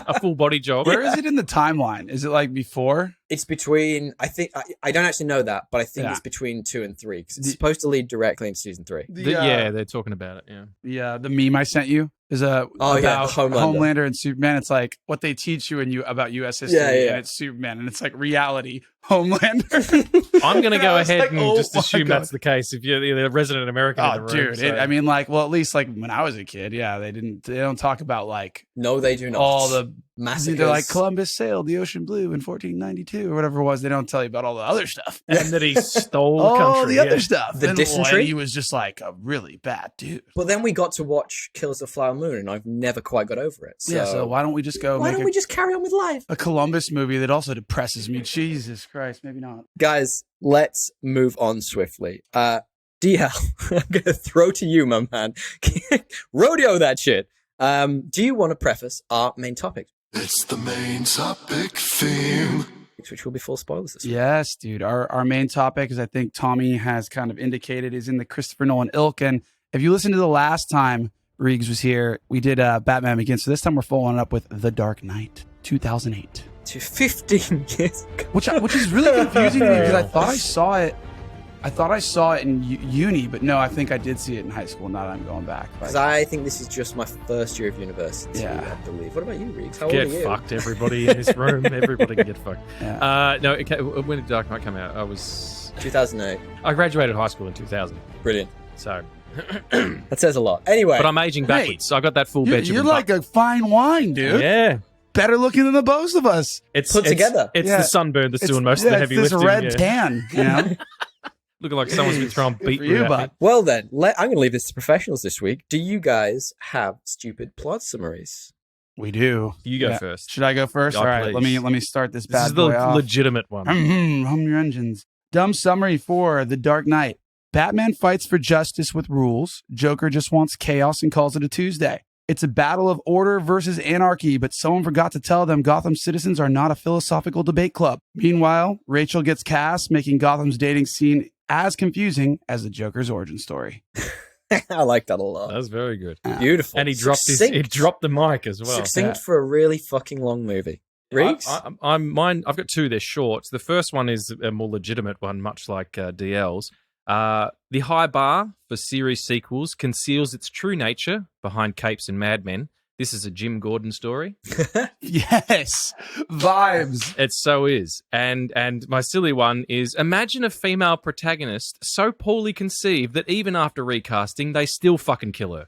A full body job. Where is it in the timeline? Is it like before? It's between. I think I don't actually know that, but I think it's between 2 and 3 because it's supposed to lead directly into season 3. Yeah, they're talking about it. Yeah. The meme I sent you is about Homelander and Superman. It's like what they teach you about U.S. history, and it's Superman, and it's like reality Homelander. I'm going to go ahead and just assume that's the case if you're the resident American in the room. Dude, I mean, like, well, at least like when I was a kid, they don't talk about like no, they do not all the massacres. They're like Columbus sailed the ocean blue in 1492 or whatever it was. They don't tell you about all the other stuff and that he stole all the other stuff. The dysentery. He was just like a really bad dude. But then we got to watch Killers of the Flower Moon, and I've never quite got over it. So why don't we just go? Why don't we just carry on with life? A Columbus movie that also depresses me. Jesus Christ, maybe not. Guys, let's move on swiftly. DL, I'm gonna throw to you, my man. Rodeo that shit. Do you want to preface our main topic? It's the main topic theme, which will be full spoilers this week. Yes, dude. Our main topic, as I think Tommy has kind of indicated, is in the Christopher Nolan ilk. And if you listen to the last time Regs was here, we did Batman Begins. So this time we're following up with The Dark Knight, 2008. To 15 years ago. Which is really confusing to me because I thought I saw it in uni, but no, I think I did see it in high school. Now that I'm going back, because I think this is just my first year of university. I believe. What about you, Regs? How old are you? Get fucked, everybody in this room. Everybody can get fucked. Yeah. No, when did Dark Knight come out? I was 2008. I graduated high school in 2000. Brilliant. So, That says a lot. Anyway. but I'm aging backwards. So I got that full Benjamin. You're like a fine wine, dude. Yeah. Better looking than the both of us. It's Put together. It's Yeah. the sunburn that's doing most of the heavy it's lifting. this red tan, you know? Looking like someone's been throwing Good for beetroot you, at bud. me. Well then, I'm going to leave this to professionals this week. Do you guys have stupid plot summaries? We do. You go Yeah. first. Should I go first? Oh, All right, please. let me start this This bad is the boy off. legitimate one. Hum your engines. Dumb summary for The Dark Knight. Batman fights for justice with rules. Joker just wants chaos and calls it a Tuesday. It's a battle of order versus anarchy, but someone forgot to tell them Gotham citizens are not a philosophical debate club. Meanwhile, Rachel gets cast, making Gotham's dating scene as confusing as the Joker's origin story. I like that a lot. That was very good. Beautiful. And he dropped he dropped the mic as well. Succinct Yeah. for a really fucking long movie. Reeks? I've got two. They're short. The first one is a more legitimate one, much like DL's. The high bar for series sequels conceals its true nature behind capes and Mad Men. This is a Jim Gordon story. Yes. Vibes. It so is. And my silly one is, imagine a female protagonist so poorly conceived that even after recasting, they still fucking kill her.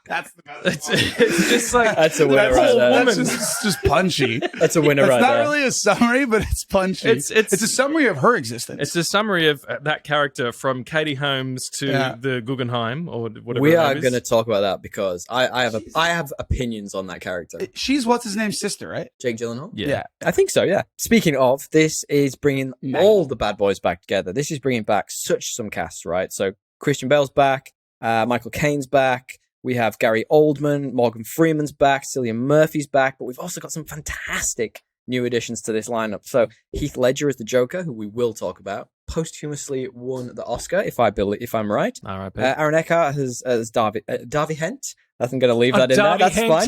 That's the best. It's just like, That's a winner That's, right there. that's just punchy. That's a winner It's right not there. really a summary, but it's punchy. It's a summary of her existence. it's a summary of that character from Katie Holmes to the Guggenheim or whatever. We her are name is. going to talk about that because I have opinions on that character. She's what's his name's sister, right? Jake Gyllenhaal? Yeah. I think so, yeah. Speaking of, this is bringing Maggie. all the bad boys back together. This is bringing back such some casts, right? So Christian Bale's back, Michael Caine's back, we have Gary Oldman, Morgan Freeman's back, Cillian Murphy's back, but we've also got some fantastic new additions to this lineup. So Heath Ledger is the Joker, who we will talk about. Posthumously won the Oscar, if I'm right. All right, Aaron Eckhart has Darby Hent. I'm going to leave that in there. Darby That's Hent. fine.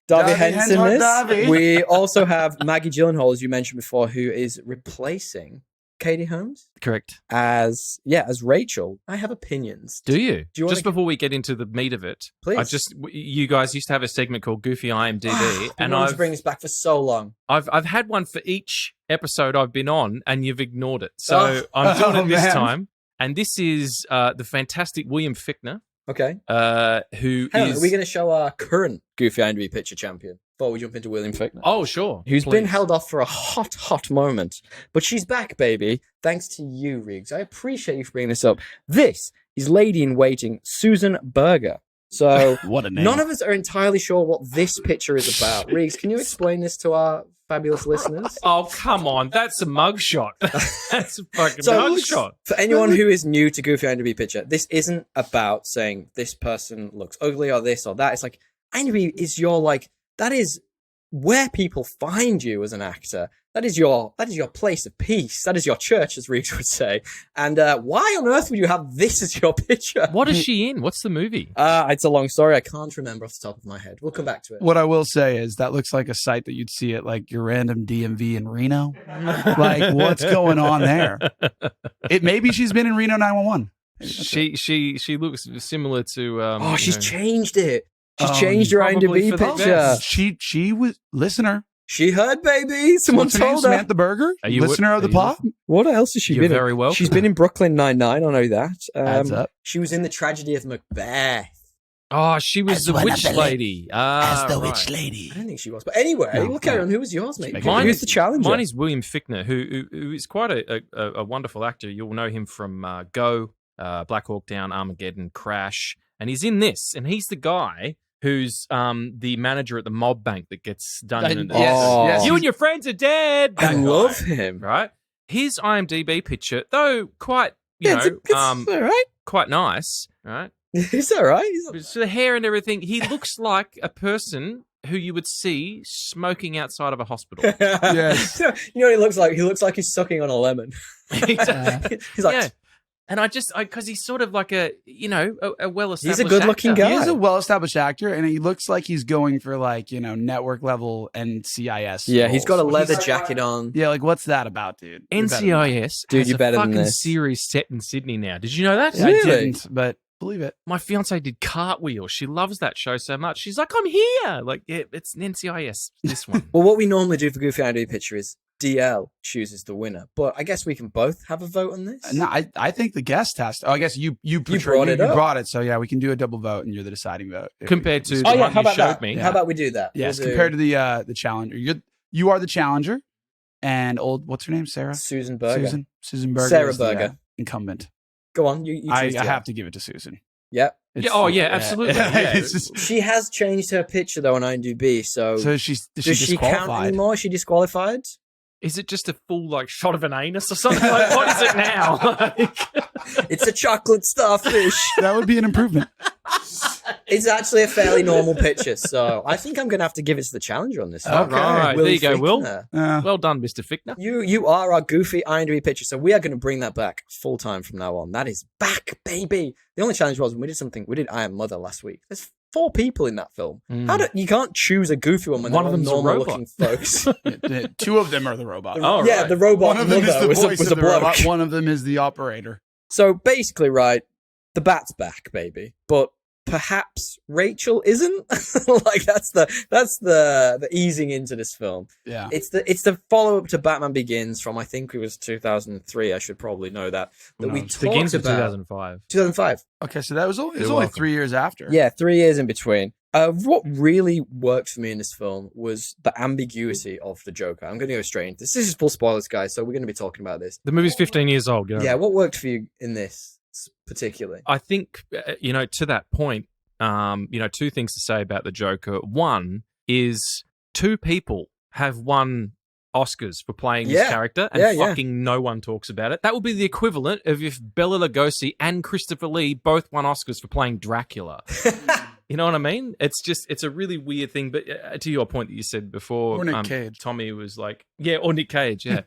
Darby Darby Hent's in Hent or this. Darby. We also have Maggie Gyllenhaal, as you mentioned before, who is replacing Katie Holmes Correct. as Rachel. I have opinions. Do you? Do you wanna Just before we get into the meat of it, Please. you guys used to have a segment called Goofy IMDb, I've and wanted to I've bring this back for so long. I've had one for each episode I've been on, and you've ignored it. So Oh. I'm doing it this man. time, and this is the fantastic William Fichtner, Okay. who Hang on, is. are we going to show our current Goofy IMDb picture champion before we jump into William Fichtner? Oh, sure. Who's been Please. held off for a hot moment. But she's back, baby. Thanks to you, Riggs. I appreciate you for bringing this up. This is Lady-in-Waiting Susan Berger. So What a name. none of us are entirely sure what this picture is about. Riggs, can you explain this to our fabulous listeners? Oh, come on. That's a mugshot. That's a fucking So, mugshot. for anyone who is new to Goofy IMDb picture, this isn't about saying this person looks ugly or this or that. It's like, IMDb is your, like, that is where people find you as an actor. That is your place of peace. That is your church, as Reeks would say. And why on earth would you have this as your picture? What is she in? What's the movie? It's a long story. I can't remember off the top of my head. We'll come back to it. What I will say is that looks like a site that you'd see at like your random DMV in Reno. Like, what's going on there? Maybe she's been in Reno 911. She looks similar to. She's changed it. She's Oh, changed her probably IMDb for the picture. best. She was listener. She heard, baby. Someone What's her name? told her. Samantha Berger, Are you- listener of the are you- pod. What else has she You're been very in? welcome. She's been in Brooklyn Nine-Nine, I know that. Adds up. She was in The Tragedy of Macbeth. Oh, she was As the one of witch the lady. lady. I don't think she was. But anyway, No, we'll carry no. on. Who was yours, mate? Mine Who's the challenger? Mine is William Fichtner, who is quite a wonderful actor. You'll know him from Go, Black Hawk Down, Armageddon, Crash, and he's in this. And he's the guy who's the manager at the mob bank that gets done. yes. You and your friends are dead. I That love guy, him. right? His IMDb picture, though quite, It's all right. quite nice, right? It's all right. So the hair and everything, he looks like a person who you would see smoking outside of a hospital. Yes. You know what he looks like? He looks like he's sucking on a lemon. He's like, Yeah. And because he's sort of like a well-established He's a good-looking actor. guy. He is a well-established actor, and he looks like he's going for like network level and CIS. yeah, he's got a roles. leather jacket on. Yeah, like what's that about, dude? You're better than that. NCIS Dude, has you're better a than fucking this. series set in Sydney now. Did you know that? I Really? didn't, but believe it. My fiance did Cartwheel. She loves that show so much. She's like, I'm here. Like, yeah, it's an NCIS, this one. Well, what we normally do for Goofy IMDb picture is DL chooses the winner. But I guess we can both have a vote on this. No, I think the guest has to. Oh, I guess you brought it up. brought it. So yeah, we can do a double vote, and you're the deciding vote compared to the how one you about showed that? me. How about we do that? Yes, We'll compared to the challenger. You are the challenger, and what's her name? Sarah. Susan Berger. Susan Berger. Sarah is the, Berger. Incumbent. Go on. You I choose. have to give it to Susan. Yep. Absolutely. Yeah. It's just, She has changed her picture though on IMDb. So does she disqualified? count anymore? Is she disqualified? Is it just a full like shot of an anus or something? Like, what is it now? It's a chocolate starfish. That would be an improvement. It's actually a fairly normal picture, so I think I'm going to have to give it to the challenger on this. Okay. Right, there you go, Will. Fichtner. Well done, Mr. Fichtner. You are our goofy IMDb picture, so we are going to bring that back full time from now on. That is back, baby. The only challenge was when we did I Am Mother last week. There's 4 people in that film. You can't choose a goofy one when one they're of them's normal a robot. looking folks. 2 of them are the robot. Yeah, the robot One of them is the was voice a of the bloke. robot. One of them is the operator. So basically, right, the bat's back, baby. But perhaps Rachel isn't. Like that's the easing into this film. Yeah, it's the follow up to Batman Begins from I think it was 2003. I should probably know that we talked Begins in about 2005. 2005. Okay, so that was only 3 years after. Yeah, 3 years in between. What really worked for me in this film was the ambiguity of the Joker. I'm going to go straight into this. This is full spoilers, guys, so we're going to be talking about this. The movie's 15 years old. You know? Yeah, what worked for you in this particularly? I think, to that point, 2 things to say about the Joker. One is 2 people have won Oscars for playing this character, and fucking no one talks about it. That would be the equivalent of if Bela Lugosi and Christopher Lee both won Oscars for playing Dracula. You know what I mean? It's a really weird thing. But to your point that you said before, or Nick Cage. Tommy was like, or Nick Cage, yeah.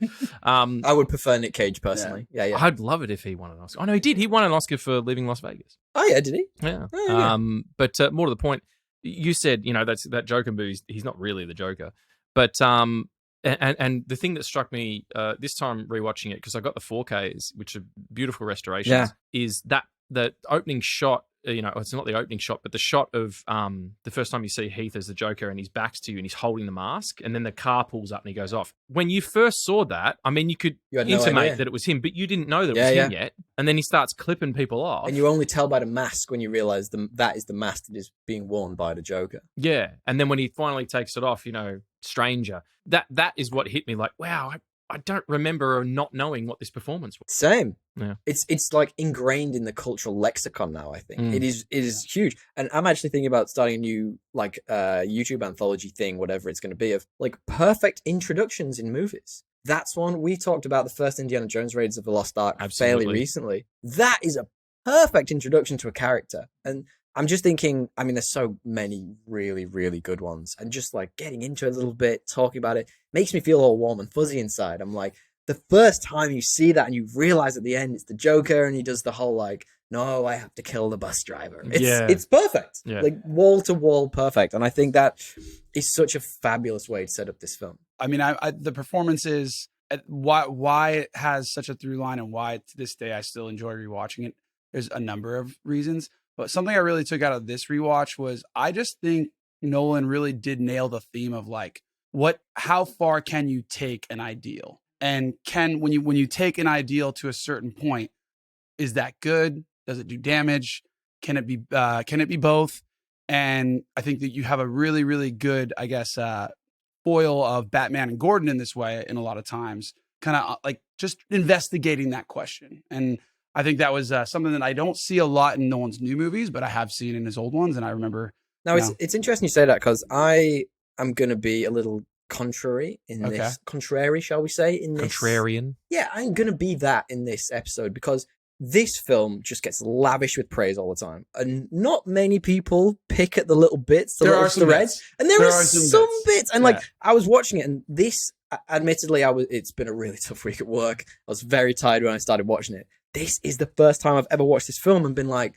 I would prefer Nick Cage personally. Yeah. I'd love it if he won an Oscar. Oh no, he did. He won an Oscar for Leaving Las Vegas. Oh yeah, did he? Yeah. Oh, yeah. But more to the point, you said that's that Joker movie. He's not really the Joker, but and the thing that struck me this time rewatching it, because I got the 4Ks, which are beautiful restorations, is that the opening shot. It's not the opening shot, but the shot of the first time you see Heath as the Joker and his back's to you and he's holding the mask, and then the car pulls up and he goes off. When you first saw that, I mean, you could intimate that it was him, but you didn't know that it was him yet. And then he starts clipping people off. And you only tell by the mask when you realize that is the mask that is being worn by the Joker. Yeah. And then when he finally takes it off, stranger, that is what hit me like, wow, I don't remember not knowing what this performance was. Same. Yeah. It's like ingrained in the cultural lexicon now, I think. It is huge. And I'm actually thinking about starting a new YouTube anthology thing, whatever it's going to be, of like perfect introductions in movies. That's one we talked about, the first Indiana Jones Raiders of the Lost Ark fairly recently. That is a perfect introduction to a character. And I'm just thinking, I mean, there's so many really, really good ones. And just like getting into it a little bit, talking about it, makes me feel all warm and fuzzy inside. I'm like, the first time you see that and you realize at the end it's the Joker and he does the whole like, no, I have to kill the bus driver. It's perfect. Yeah. Like wall to wall perfect. And I think that is such a fabulous way to set up this film. I mean, the performances, why it has such a through line and why to this day I still enjoy rewatching it. There's a number of reasons. But something I really took out of this rewatch was I just think Nolan really did nail the theme of like how far can you take an ideal, and when you take an ideal to a certain point, is that good? Does it do damage? Can it be both? And I think that you have a really, really good, I guess, foil of Batman and Gordon in this way. In a lot of times, kind of like just investigating that question. And I think that was something that I don't see a lot in Nolan's new movies, but I have seen in his old ones. And I remember. Now, it's interesting you say that, because I am going to be a little contrary in this. Contrary, shall we say? In this. Contrarian. Yeah, I'm going to be that in this episode, because this film just gets lavish with praise all the time. And not many people pick at the little bits, the little threads. And there are some bits. And like, I was watching it, and this, admittedly, it's been a really tough week at work. I was very tired when I started watching it. This is the first time I've ever watched this film and been like,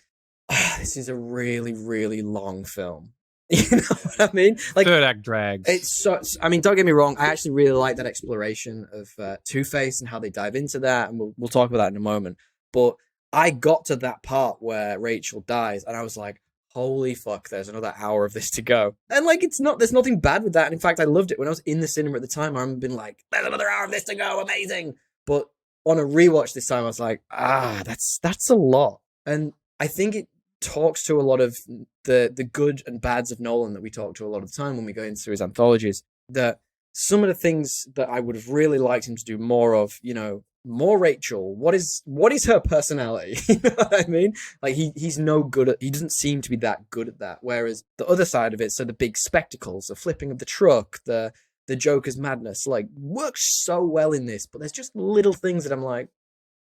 this is a really, really long film. You know what I mean? Like, third act drags. It's so. I mean, don't get me wrong. I actually really like that exploration of Two-Face and how they dive into that, and we'll talk about that in a moment. But I got to that part where Rachel dies, and I was like, holy fuck, there's another hour of this to go. And like, there's nothing bad with that. And in fact, I loved it. When I was in the cinema at the time, I remember being like, there's another hour of this to go, amazing. But on a rewatch this time, I was like, that's a lot. And I think it talks to a lot of the good and bads of Nolan that we talk to a lot of the time when we go into his anthologies, that some of the things that I would have really liked him to do more of, you know, more Rachel. What is her personality? You know what I mean? Like he's no good at, he doesn't seem to be that good at that. Whereas the other side of it, so the big spectacles, the flipping of the truck, the Joker's madness, like works so well in this, but there's just little things that I'm like,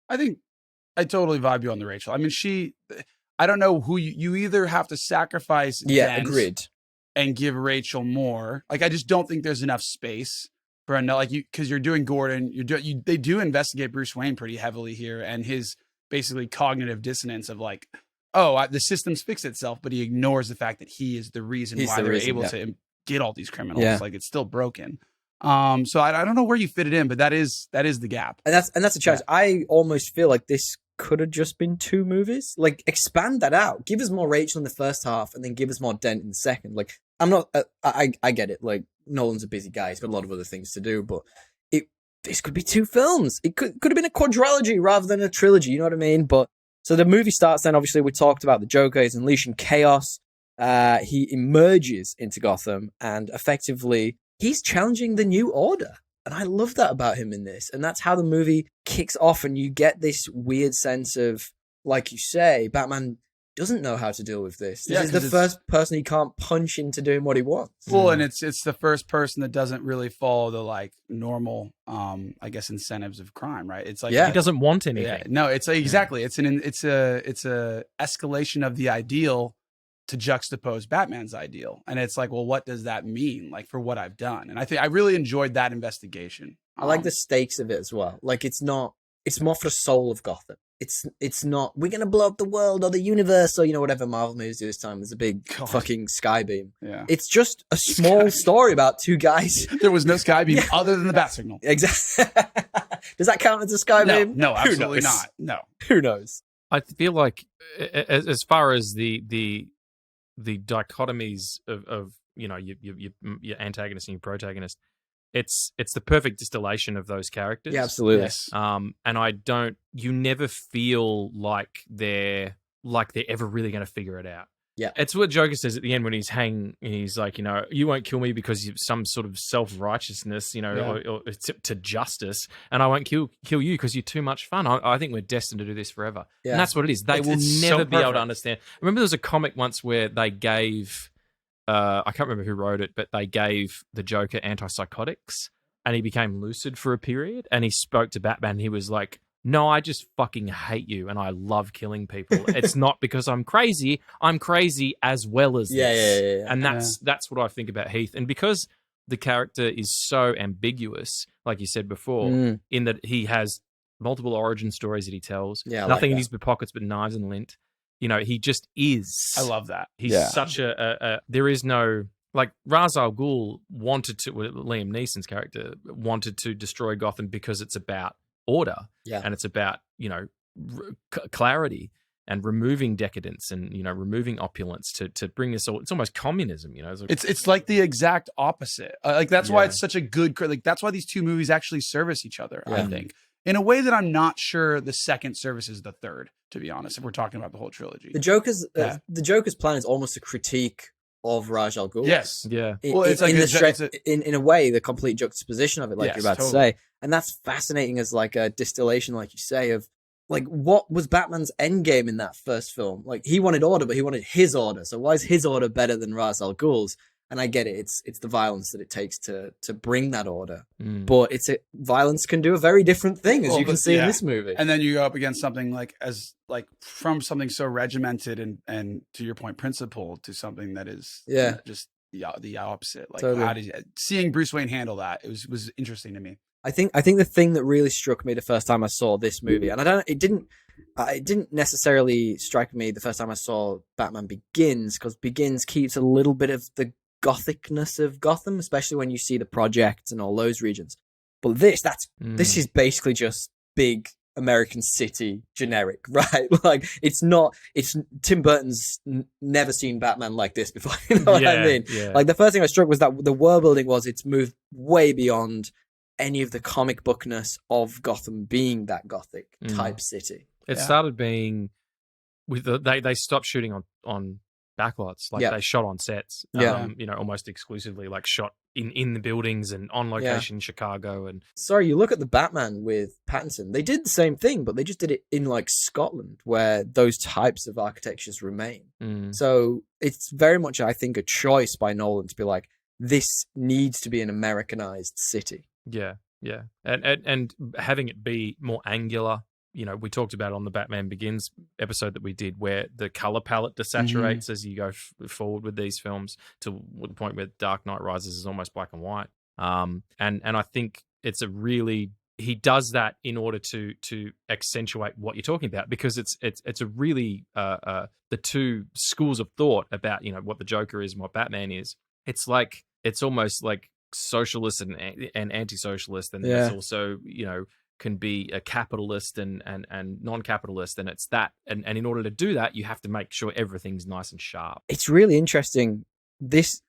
I think I totally vibe you on the Rachel. I mean, I don't know who you either have to sacrifice. Yeah, agreed. And give Rachel more. Like, I just don't think there's enough space for because you're doing Gordon, they do investigate Bruce Wayne pretty heavily here, and his basically cognitive dissonance of like, the system's fixed itself, but he ignores the fact that he is the reason why they're able to get all these criminals. Yeah. Like, it's still broken. So I don't know where you fit it in, but that is the gap. And that's a challenge. Yeah. I almost feel like this could have just been 2 movies. Like, expand that out. Give us more Rachel in the first half, and then give us more Dent in the second. Like, I'm not. I get it. Like, Nolan's a busy guy. He's got a lot of other things to do. But this could be 2 films. It could have been a quadrilogy rather than a trilogy. You know what I mean? But so the movie starts. Then obviously we talked about the Joker. He's unleashing chaos. He emerges into Gotham, and effectively he's challenging the New Order. And I love that about him in this. And that's how the movie kicks off. And you get this weird sense of, like you say, Batman doesn't know how to deal with this. This is the first person he can't punch into doing what he wants. Well, and it's the first person that doesn't really follow the like normal, I guess, incentives of crime, right? It's like he doesn't want anything. Yeah, no, it's like, exactly. It's a escalation of the ideal to juxtapose Batman's ideal. And it's like, well, what does that mean? Like, for what I've done. And I think I really enjoyed that investigation. I like the stakes of it as well. Like, it's more for the soul of Gotham. It's not, we're going to blow up the world or the universe or, you know, whatever Marvel movies do this time. There's a big fucking skybeam. Yeah. It's just a small story about 2 guys. There was no skybeam other than the bat signal. Exactly. Does that count as a skybeam? No, absolutely not. No. Who knows? I feel like as far as the dichotomies of you know, your antagonist and your protagonist, it's the perfect distillation of those characters. Yeah, absolutely. Yes. And you never feel like they're ever really going to figure it out. Yeah. It's what Joker says at the end when he's like, you know, you won't kill me because you've some sort of self-righteousness, you know, or to justice, and I won't kill you because you're too much fun. I think we're destined to do this forever. Yeah. And that's what it is. They will never be able to understand. I remember there was a comic once where they gave, I can't remember who wrote it, but they gave the Joker antipsychotics and he became lucid for a period, and he spoke to Batman and he was like, no, I just fucking hate you and I love killing people. It's not because I'm crazy as well as this. Yeah. And that's what I think about Heath. And because the character is so ambiguous, like you said before, in that he has multiple origin stories that he tells. Yeah, nothing in his pockets but knives and lint. You know, he just is. I love that. He's such there is no, like, Ra's al Ghul Liam Neeson's character wanted to destroy Gotham because it's about order, and it's about, you know, clarity and removing decadence and, you know, removing opulence to bring this all. It's almost communism, you know. It's like the exact opposite. Like, that's why it's such a good, like, that's why these 2 movies actually service each other. I think in a way that I'm not sure the second services the third, to be honest, if we're talking about the whole trilogy. The Joker's plan is almost a critique of Ra's al Ghul. Yes. Yeah. Well, it's like in a way, the complete juxtaposition of it, like you're about to say. And that's fascinating as like a distillation, like you say, of like, what was Batman's end game in that first film? Like, he wanted order, but he wanted his order. So why is his order better than Ra's al Ghul's? And I get it. It's the violence that it takes to bring that order. But violence can do a very different thing, as you can see in this movie. And then you go up against something from something so regimented and to your point, principled, to something that is just the opposite. Like, totally. Seeing Bruce Wayne handle that, it was interesting to me. I think the thing that really struck me the first time I saw this movie, and it didn't necessarily strike me the first time I saw Batman Begins, because Begins keeps a little bit of the gothicness of Gotham, especially when you see the projects and all those regions. But this is basically just big American city generic, right? Like it's Tim Burton's never seen Batman like this before. You know what I mean? Yeah. Like the first thing I struck was that the world building it's moved way beyond any of the comic bookness of Gotham being that gothic type city. It started being with they stopped shooting on backlots, like they shot on sets, almost exclusively, like shot in the buildings and on location in Chicago. And sorry, you look at the Batman with Pattinson, they did the same thing, but they just did it in like Scotland where those types of architectures remain. So it's very much, I think, a choice by Nolan to be like, this needs to be an Americanized city. Yeah. And having it be more angular. We talked about it on the Batman Begins episode that we did, where the color palette desaturates as you go forward with these films to the point where Dark Knight Rises is almost black and white. And I think it's he does that in order to accentuate what you're talking about, because it's a really the two schools of thought about what the Joker is and what Batman is. It's almost like socialist and anti-socialist, and there's also can be a capitalist and non-capitalist, and it's that. And in order to do that, you have to make sure everything's nice and sharp. It's really interesting. This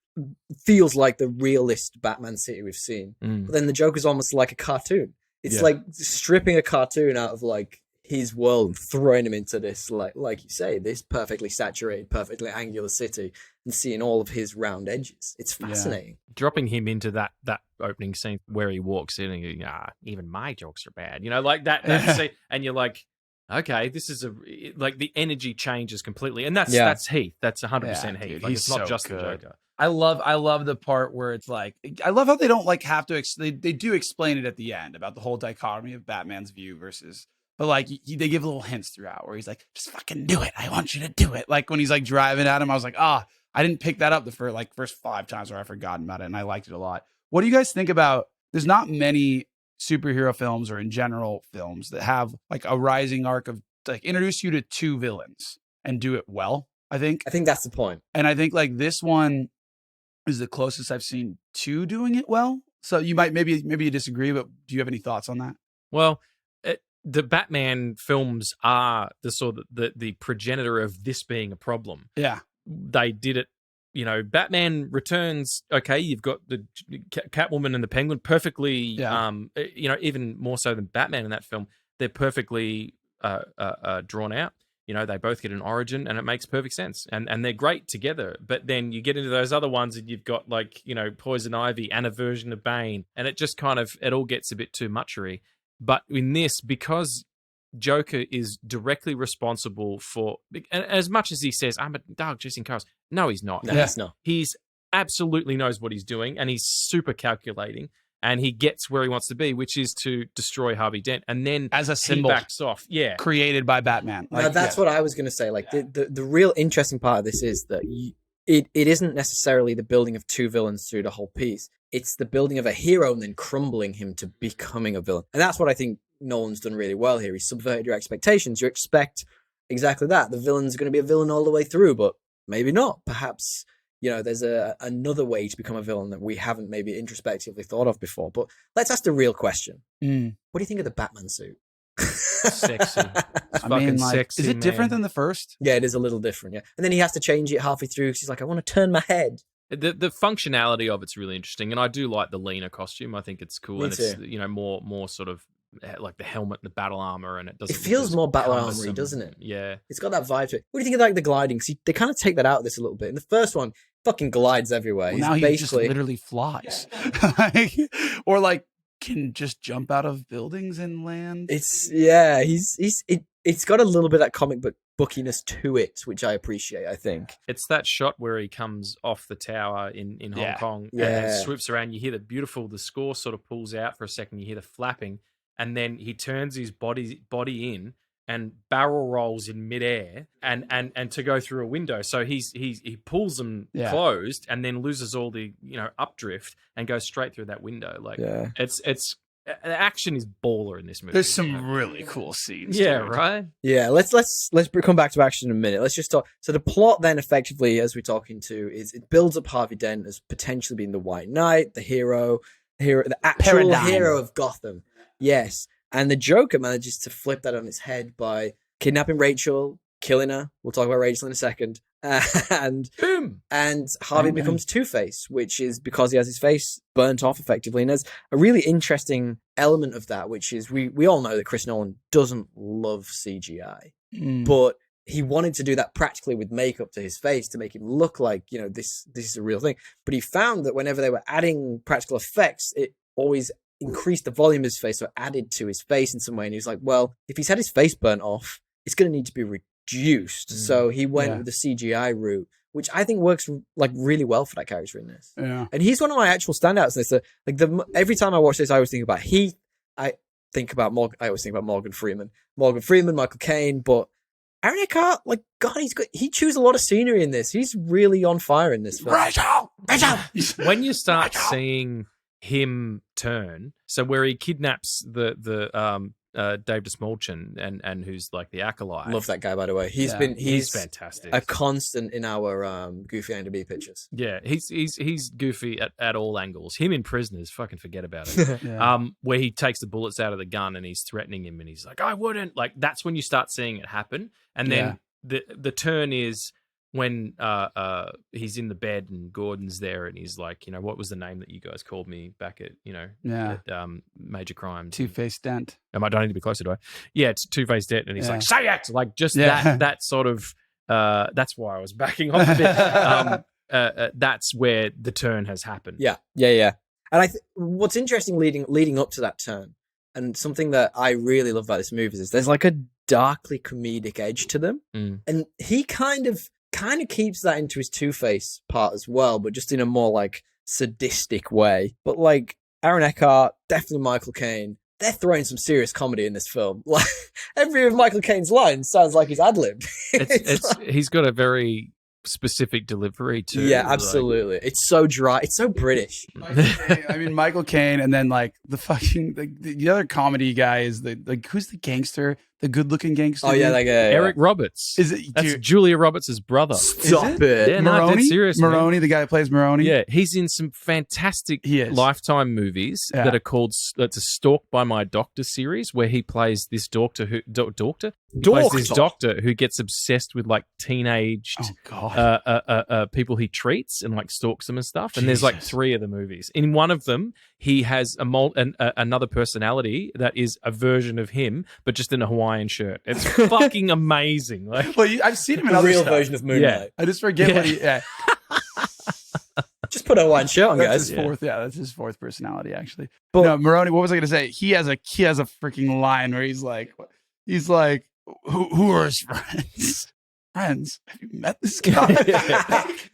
feels like the realist Batman city we've seen. But then the Joker's almost like a cartoon. It's like stripping a cartoon out of like his world and throwing him into this, like you say, this perfectly saturated, perfectly angular city, and seeing all of his round edges. It's fascinating. Dropping him into that opening scene where he walks in and you even my jokes are bad, like that scene, and you're like, okay, this is like the energy changes completely, and that's Heath. That's 100% Heath. Like, it's not so just good. The Joker. I love the part where it's like, I love how they don't like have to they do explain it at the end about the whole dichotomy of Batman's view versus. But like they give little hints throughout where he's like, just fucking do it. I want you to do it. Like when he's like driving at him, I was like, I didn't pick that up the first 5 times where I forgotten about it, and I liked it a lot. What do you guys think about? There's not many superhero films or in general films that have like a rising arc of like introduce you to 2 villains and do it well. I think that's the point. And I think like this one is the closest I've seen to doing it well. So you might maybe you disagree, but do you have any thoughts on that? Well, the Batman films are the sort of the progenitor of this being a problem. Yeah. They did it, Batman Returns, okay, you've got the Catwoman and the Penguin perfectly, even more so than Batman in that film, they're perfectly drawn out. They both get an origin and it makes perfect sense. And they're great together. But then you get into those other ones and you've got like, Poison Ivy and a version of Bane. And it just kind of, it all gets a bit too muchery. But in this, because Joker is directly responsible for, and as much as he says, I'm a dog chasing cars. No, he's not. No, he's not. He's absolutely knows what he's doing, and he's super calculating, and he gets where he wants to be, which is to destroy Harvey Dent. And then as a symbol, he backs off. Yeah. Created by Batman. Like, that's what I was going to say. Like the real interesting part of this is that it isn't necessarily the building of 2 villains through the whole piece. It's the building of a hero and then crumbling him to becoming a villain. And that's what I think Nolan's done really well here. He subverted your expectations. You expect exactly that. The villain's going to be a villain all the way through, but maybe not. Perhaps, there's another way to become a villain that we haven't maybe introspectively thought of before. But let's ask the real question. What do you think of the Batman suit? Sexy. It's fucking sexy. Is it different than the first? Yeah, it is a little different. Yeah. And then he has to change it halfway through because he's like, I want to turn my head. The functionality of it's really interesting, and I do like the leaner costume. I think it's cool, Me and too. It's more sort of like the helmet, and the battle armor, and it doesn't. It feels more battle cumbersome. armory, doesn't it? Yeah, it's got that vibe to it. What do you think of like the gliding? See, they kind of take that out of this a little bit. In the first one, fucking glides everywhere. Well, now he just literally flies, or like can just jump out of buildings and land. It's it's got a little bit of that comic book bookiness to it, which I appreciate. I think it's that shot where he comes off the tower in Hong Kong and swoops around. You hear the score sort of pulls out for a second. You hear the flapping, and then he turns his body in and barrel rolls in midair and to go through a window. So he pulls them closed and then loses all the updrift and goes straight through that window. Like it's the action is baller in this movie. There's some really cool scenes. Yeah, dude. right. Yeah, let's come back to action in a minute. Let's just talk. So the plot then, effectively, as we're talking to, is it builds up Harvey Dent as potentially being the White Knight, the hero, the actual hero of Gotham. Yes, And the Joker manages to flip that on its head by kidnapping Rachel, killing her. We'll talk about Rachel in a second. And Boom. And Harvey becomes Two-Face, which is because he has his face burnt off effectively. And there's a really interesting element of that, which is we all know that Chris Nolan doesn't love CGI, but he wanted to do that practically with makeup to his face to make him look like, you know, this is a real thing. But he found that whenever they were adding practical effects, it always increased the volume of his face or added to his face in some way. And he was like, well, if he's had his face burnt off, it's going to need to be reduced. So he went with the CGI route, which I think works like really well for that character in this. Yeah. And he's one of my actual standouts in this. Every time I watch this, I always think about Heath. I always think about Morgan Freeman, Michael Caine, but Aaron Eckhart, like, God, he chews a lot of scenery in this. He's really on fire in this film. Rachel! When you start seeing him turn, so where he kidnaps the Dave DeSmolchin and who's like the acolyte. Love that guy, by the way. He's fantastic. A constant in our goofy IMDb pictures. Yeah, he's goofy at all angles. Him in Prisoners, fucking forget about it. Where he takes the bullets out of the gun and he's threatening him and he's like, I wouldn't. Like, that's when you start seeing it happen. And then the turn is when he's in the bed and Gordon's there and he's like, you know, what was the name that you guys called me back at, you know, at Major Crimes? Two-Face Dent. I don't need to be closer, do I? Yeah, it's Two-Face Dent. And he's like, say it! Like, just that sort of, that's why I was backing off a bit. That's where the turn has happened. Yeah. And what's interesting leading up to that turn, and something that I really love about this movie is there's like a darkly comedic edge to them. And he kind of keeps that into his Two-Face part as well, but just in a more like sadistic way. But like Aaron Eckhart, definitely Michael Caine, they're throwing some serious comedy in this film. Like every of Michael Caine's lines sounds like he's ad-libbed. He's got a very specific delivery too. Yeah, absolutely. Like, it's so dry. It's so British. Michael Caine, and then like the fucking the other comedy guy is who's the gangster? The good-looking gangster. Oh yeah, like Eric Roberts. Is it? That's Julia Roberts' brother. Stop it. Yeah, Maroney? No, dead serious. Maroney, the guy who plays Maroney. Yeah, he's in some fantastic Lifetime movies that are called. It's a Stalked by My Doctor series where he plays this doctor who plays this doctor who gets obsessed with like teenaged people he treats and like stalks them and stuff. And there's like 3 of the movies. In one of them, he has another personality that is a version of him, but just in a Hawaiian shirt. It's fucking amazing. Like, well, I've seen him in a other real stuff. version of Moonlight. Yeah. I just forget what he. Yeah. Just put a Hawaiian shirt on, guys. That's his fourth personality, actually. But no, Maroney. What was I going to say? He has a freaking line where he's like, who are his friends? Friends, have you met this guy?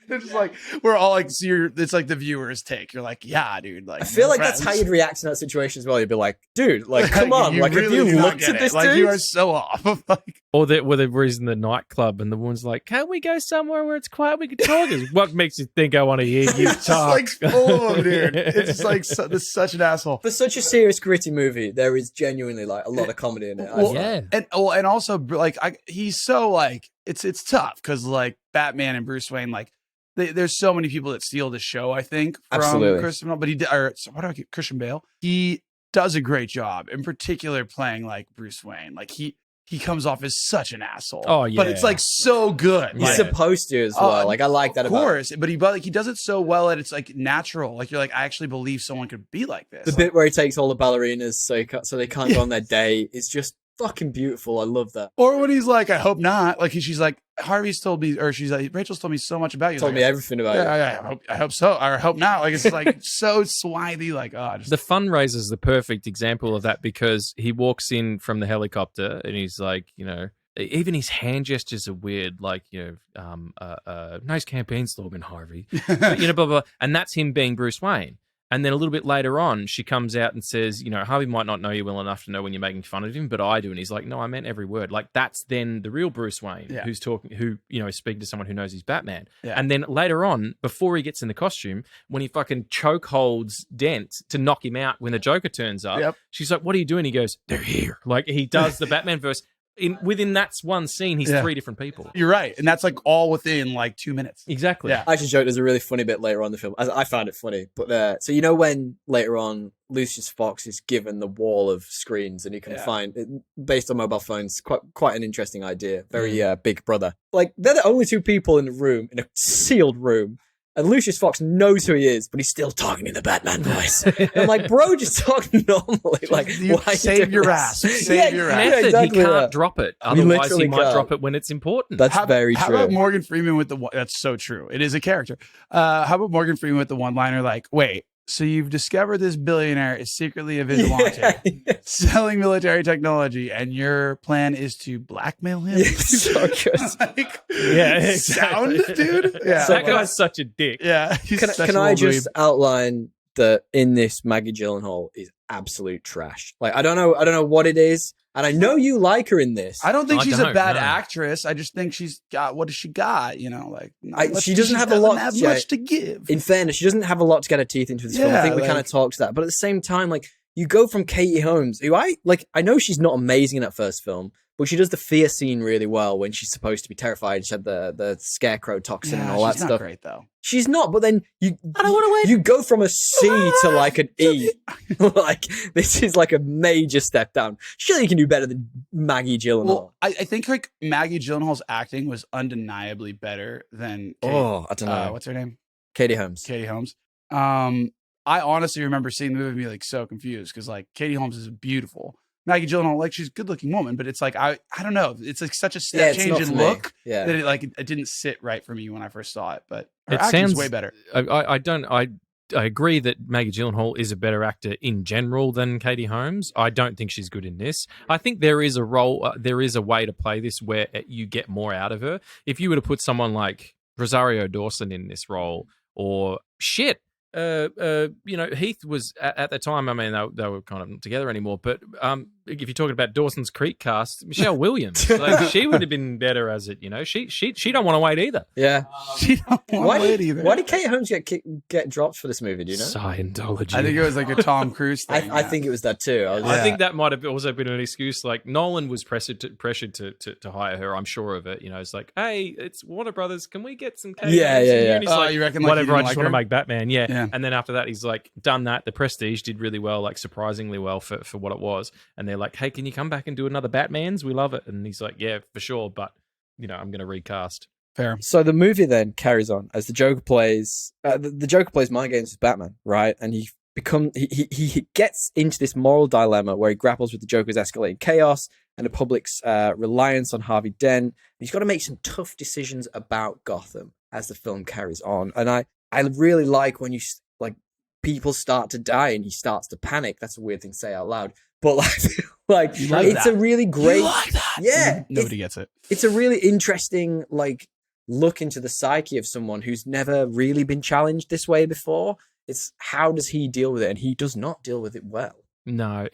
It's like we're all like, it's like the viewer's take. You're like, yeah, dude. Like, I feel like that's how you'd react in that situation as well. You'd be like, dude, like, come on, like, really have you looked at this dude? Like, you are so off. Like, or they were in the nightclub and the woman's like, can't we go somewhere where it's quiet? We can talk. What makes you think I want to hear you talk? It's like full of them, dude. It's just like this such an asshole. For such a serious, gritty movie, there is genuinely like a lot of comedy in it. And also like he's so like. It's tough because like Batman and Bruce Wayne, like there's so many people that steal the show. I think from Christian Bale, but Christian Bale. He does a great job, in particular playing like Bruce Wayne. Like he comes off as such an asshole. Oh yeah, but it's like so good. He's supposed to as well. Like I like that. Of course, but he does it so well that it's like natural. Like you're like, I actually believe someone could be like this. The bit where he takes all the ballerinas so they can't go on their date is just fucking beautiful. I love that. Or when he's like, I hope not. Like she's like, Harvey's told me, or she's like, Rachel's told me so much about you. Told me everything about you. I hope so. I hope not. Like it's like so swithy. Like the fundraiser is the perfect example of that because he walks in from the helicopter and he's like, you know, even his hand gestures are weird. Like you know, nice campaign slogan, Harvey. But, you know, blah blah. And that's him being Bruce Wayne. And then a little bit later on, she comes out and says, you know, Harvey might not know you well enough to know when you're making fun of him, but I do. And he's like, no, I meant every word. Like, that's then the real Bruce Wayne who's talking, who, you know, is speaking to someone who knows he's Batman. Yeah. And then later on, before he gets in the costume, when he fucking chokeholds Dent to knock him out when the Joker turns up, she's like, what are you doing? He goes, they're here. Like, he does the Batman verse. Within that one scene, he's 3 different people. You're right. And that's like all within like 2 minutes. Exactly. Yeah. I actually joked there's a really funny bit later on in the film. I found it funny. But so you know when later on Lucius Fox is given the wall of screens and he can find, based on mobile phones, quite an interesting idea. Very Big Brother. Like, they're the only two people in the room, in a sealed room. And Lucius Fox knows who he is, but he's still talking in the Batman voice. And I'm like, bro, just talk normally. Like, why save your ass. Save your ass. Method, exactly he can't drop it. Otherwise, he might can't. drop it when it's important. That's very How true. about Morgan Freeman with that's so true. It is a character. How about Morgan Freeman with the one-liner like, wait, so you've discovered this billionaire is secretly a vigilante selling military technology, and your plan is to blackmail him? So good. Exactly. Sound, dude? Yeah. That guy's such a dick. Yeah. Can I just outline that in this, Maggie Gyllenhaal is absolute trash. Like, I don't know what it is. And I know you like her in this. I don't think she's a bad actress. I just think she's got, what does she got? You know, like she doesn't have a lot. Much to give. In fairness, she doesn't have a lot to get her teeth into this film. I think we kind of talked that. But at the same time, like, you go from Katie Holmes, who I know she's not amazing in that first film, but she does the fear scene really well when she's supposed to be terrified. She had the scarecrow toxin and all that stuff. She's not great though. She's not, but then I don't want to wait. You go from a C to like an E. Like, this is like a major step down. Surely you can do better than Maggie Gyllenhaal. Well, I think like Maggie Gyllenhaal's acting was undeniably better than I don't know. what's her name? Katie Holmes. Katie Holmes. I honestly remember seeing the movie and being like so confused because like Katie Holmes is beautiful. Maggie Gyllenhaal, like, she's a good looking woman, but it's like I don't know. It's like such a step change in look that it didn't sit right for me when I first saw it. But her acting's way better. I agree that Maggie Gyllenhaal is a better actor in general than Katie Holmes. I don't think she's good in this. I think there is a role, there is a way to play this where you get more out of her. If you were to put someone like Rosario Dawson in this role, or shit. Heath was at the time. I mean, they were kind of not together anymore. But if you're talking about Dawson's Creek cast, Michelle Williams, like, she would have been better as it. You know, she don't want to wait either. Yeah, she don't want to wait either. Why did Kate Holmes get dropped for this movie? Do you know? Scientology. I think it was like a Tom Cruise thing. I think it was that too. I think that might have also been an excuse. Like, Nolan was pressured to hire her. I'm sure of it. You know, it's like, hey, it's Warner Brothers. Can we get some Kate Holmes in here? And he's like, you reckon? Whatever. Like, I just want to make Batman. Yeah. Yeah. And then after that, he's like, done that. The Prestige did really well, like surprisingly well for what it was. And they're like, hey, can you come back and do another Batman's? We love it. And he's like, yeah, for sure. But, you know, I'm going to recast. Fair. So the movie then carries on as the Joker plays, the Joker plays mind games with Batman, right? And he gets into this moral dilemma where he grapples with the Joker's escalating chaos and the public's reliance on Harvey Dent. He's got to make some tough decisions about Gotham as the film carries on. And I really like when people start to die and he starts to panic. That's a weird thing to say out loud, but it's a really great. You like that? Yeah, nobody gets it. It's a really interesting look into the psyche of someone who's never really been challenged this way before. It's how does he deal with it, and he does not deal with it well. No,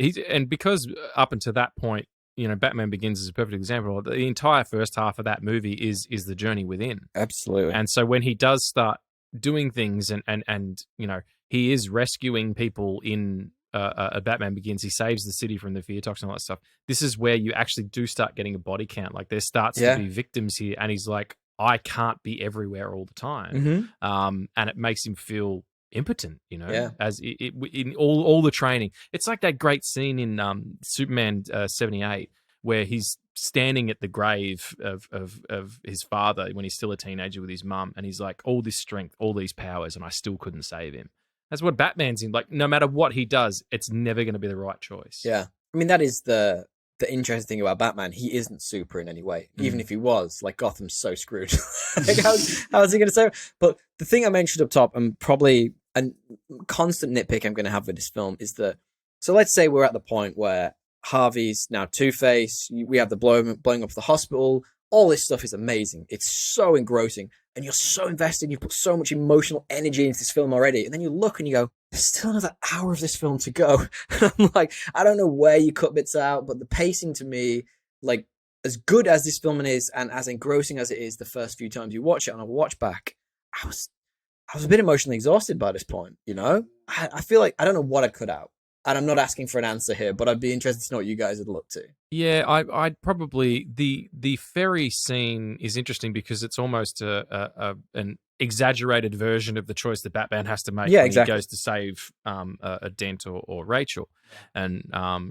because up until that point, you know, Batman Begins is a perfect example. The entire first half of that movie is the journey within. Absolutely. And so when he does start doing things and you know, he is rescuing people in Batman Begins. He saves the city from the fear toxin and all that stuff. This is where you actually do start getting a body count. Like, there starts to be victims here, and he's like, I can't be everywhere all the time. Mm-hmm. And it makes him feel impotent, you know, as in all the training. It's like that great scene in Superman 78 where he's standing at the grave of his father when he's still a teenager with his mum, and he's like, all this strength, all these powers, and I still couldn't save him. That's what Batman's in. Like, no matter what he does, it's never going to be the right choice. Yeah. I mean, that is the interesting thing about Batman. He isn't super in any way. Even if he was, like, Gotham's so screwed. Like, how is he going to save? But the thing I mentioned up top, and probably a constant nitpick I'm going to have with this film, is that, so let's say we're at the point where Harvey's now Two-Face, we have the blowing up the hospital, all this stuff is amazing. It's so engrossing, and you're so invested, you put so much emotional energy into this film already, and then you look and you go, there's still another hour of this film to go. And I'm like, I don't know where you cut bits out, but the pacing to me, like, as good as this film is, and as engrossing as it is the first few times you watch it on a watch back, I was a bit emotionally exhausted by this point, you know? I feel like I don't know what I'd cut out. And I'm not asking for an answer here, but I'd be interested to know what you guys would look to. Yeah, I'd probably the ferry scene is interesting because it's almost an exaggerated version of the choice that Batman has to make Yeah, when exactly. he goes to save a Dent or Rachel, and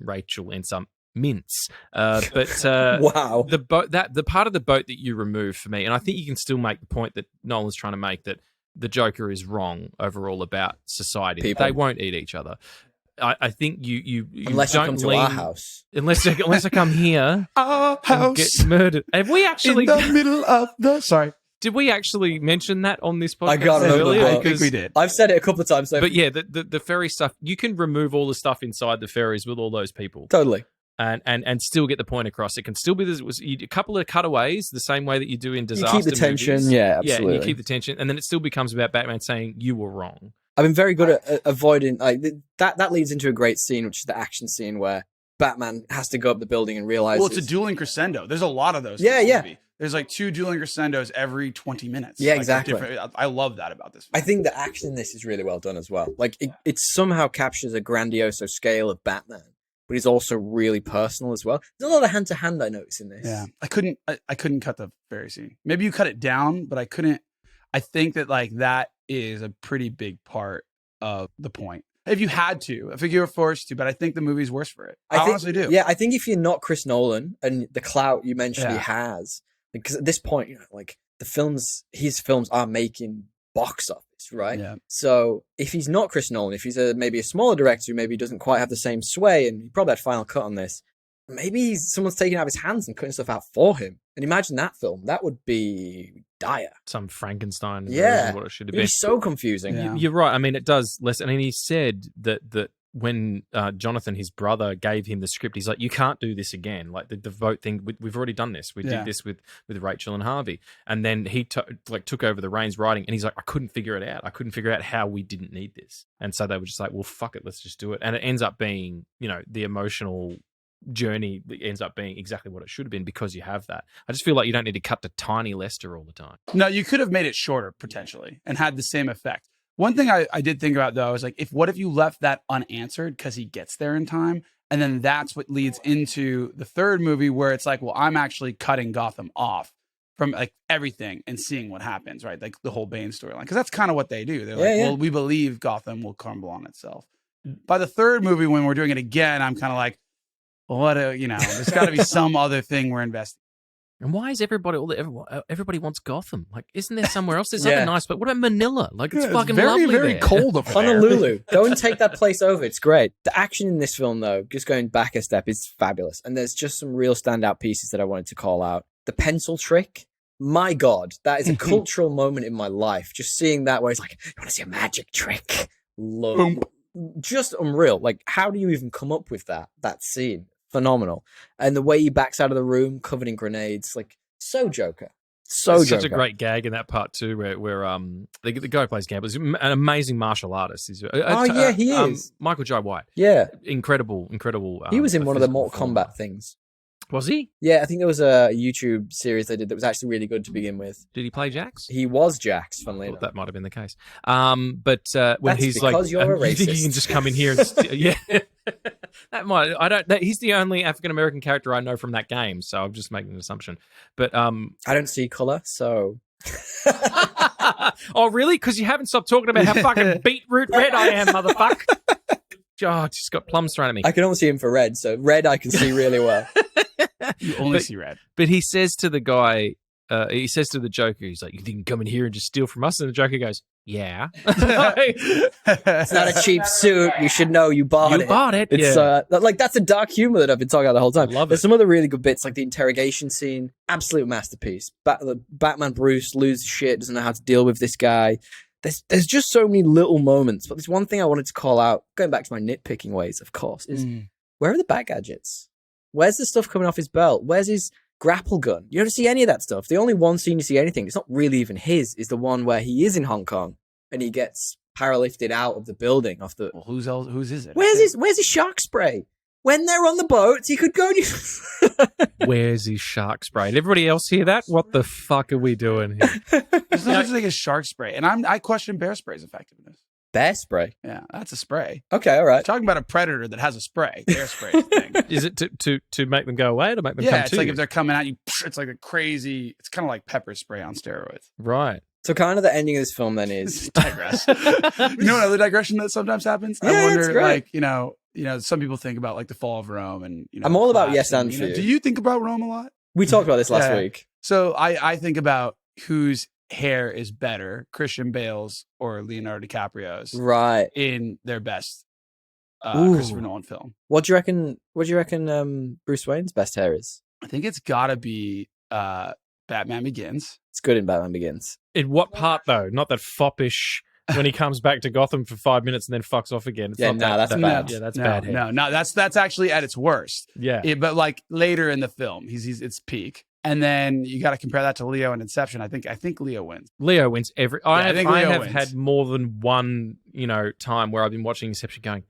Rachel ends up mince. But Wow. the part of the boat that you remove for me, and I think you can still make the point that Nolan's trying to make, that the Joker is wrong overall about society. People. They won't eat each other. I think you Unless you don't come to lean, our house. unless I come here Our and house get murdered. Have we actually? in the middle of the. Sorry, Did we actually mention that on this podcast? I can't remember, earlier? but- I think we did. I've said it a couple of times. So But yeah, the ferry stuff, you can remove all the stuff inside the ferries with all those people totally. and still get the point across. It can still be a couple of cutaways, the same way that you do in disaster You keep the tension. movies. Yeah, Yeah, absolutely. and you keep the tension, and then it still becomes about Batman saying, you were wrong. I've been very good at avoiding that leads into a great scene, which is the action scene where Batman has to go up the building and realize. Well, it's a dueling crescendo. There's a lot of those. in Yeah, this yeah. movie. There's like 2 dueling crescendos every 20 minutes. Yeah, Like, exactly. I love that about this. I think the action in this is really well done as well. Like it somehow captures a grandiose scale of Batman, but it's also really personal as well. There's a lot of hand to hand I notice in this. Yeah, I couldn't cut the ferry scene. Maybe you cut it down, but I couldn't. I think that like that is a pretty big part of the point. If you had to, I think you were forced to, but I think the movie's worse for it. I honestly do. Yeah, I think if you're not Chris Nolan and the clout you mentioned he Yeah. has, because at this point, like his films are making box office, right? Yeah. So if he's not Chris Nolan, if he's maybe a smaller director who maybe doesn't quite have the same sway, and he probably had final cut on this, maybe someone's taking it out of his hands and cutting stuff out for him. And imagine that film. That would be dire. Some Frankenstein version Yeah. of what it should have It'd been. be so confusing. Yeah. You're right. I mean, it does less. I mean, he said that when Jonathan, his brother, gave him the script, he's like, "You can't do this again. Like the vote thing, we've already done this. We Yeah. did this with Rachel and Harvey." And then he took over the reins writing, and he's like, "I couldn't figure it out. I couldn't figure out how we didn't need this." And so they were just like, "Well, fuck it, let's just do it." And it ends up being, the emotional journey ends up being exactly what it should have been because you have that. I just feel like you don't need to cut to tiny Lester all the time. No, you could have made it shorter potentially and had the same effect. One thing I did think about though is like, what if you left that unanswered because he gets there in time, and then that's what leads into the third movie where it's like, well, I'm actually cutting Gotham off from like everything and seeing what happens, right? Like the whole Bane storyline, because that's kind of what they do. They're like, well, we believe Gotham will crumble on itself. By the third movie, when we're doing it again, I'm kind of like, there's got to be some other thing we're investing. And why is everybody wants Gotham? Like, isn't there somewhere else? There's Yeah. something nice, but what about Manila? Like, it's fucking very, lovely very there. cold up there. Honolulu. Go and take that place over. It's great. The action in this film, though, just going back a step, is fabulous. And there's just some real standout pieces that I wanted to call out. The pencil trick. My God, that is a cultural moment in my life. Just seeing that where it's like, you want to see a magic trick? Boom. Just unreal. Like, how do you even come up with that scene? Phenomenal. And the way he backs out of the room covered in grenades, like, so Joker. So There's Joker. such a great gag in that part too, where the guy who plays Gamble is an amazing martial artist. He's, yeah, he is. Michael Jai White. Yeah. Incredible. He was in one of the physical Mortal performer. Kombat things. Was he? Yeah, I think there was a YouTube series they did that was actually really good to begin with. Did he play Jax? He was Jax, funnily I enough. thought that might have been the case. But when That's he's like, because you're a you think you racist. can just come in here and yeah, that might. I don't. He's the only African American character I know from that game, so I'm just making an assumption. But I don't see color, so oh really? Because you haven't stopped talking about how fucking beetroot red I am, motherfucker. Oh, I just got plums thrown at me. I can only see infrared, so red I can see really well. You only see red. But he says to the guy, he says to the Joker, he's like, "You think you can come in here and just steal from us?" And the Joker goes, "Yeah." It's not a cheap suit. You should know you bought it. You bought it. It's Yeah. like that's a dark humor that I've been talking about the whole time. I love There's it. some other really good bits, like the interrogation scene. Absolute masterpiece. Batman Bruce loses shit, doesn't know how to deal with this guy. There's just so many little moments. But there's one thing I wanted to call out, going back to my nitpicking ways, of course, is where are the Bat gadgets? Where's the stuff coming off his belt? Where's his grapple gun? You don't see any of that stuff. The only one scene you see anything, it's not really even his, is the one where he is in Hong Kong and he gets paralifted out of the building off the. Well, whose is it? Where's his shark spray? When they're on the boat, he could go. Where's his shark spray? Did everybody else hear that? What the fuck are we doing here? There's no such thing as shark spray, and I question bear spray's effectiveness. Bear spray. Yeah, that's a spray. Okay, all right. Talking about a predator that has a spray. Bear spray is the thing. Is it to make them go away or to make them Yeah, come it's to like you? if they're coming at you, it's like a crazy. It's kind of like pepper spray on steroids. Right. So kind of the ending of this film then is digress. You know another digression that sometimes happens? Yeah, I wonder, it's great. like, you know, some people think about like the fall of Rome and, you know, I'm all about collapse yes and you know, for do you. you think about Rome a lot? We talked about this last Yeah. week. So I think about whose hair is better, Christian Bale's or Leonardo DiCaprio's Right. in their best Ooh. Christopher Nolan film. What do you reckon Bruce Wayne's best hair is? I think it's got to be Batman Begins. It's good in Batman Begins. In what part though? Not that foppish when he comes back to Gotham for 5 minutes and then fucks off again. It's Yeah, not that's bad. Yeah, that's no, bad hair. No, that's actually at its worst. Yeah. But like later in the film, he's its peak. And then you got to compare that to Leo and Inception. I think Leo wins. Leo wins every. I think Leo have wins. had more than one, time where I've been watching Inception, going,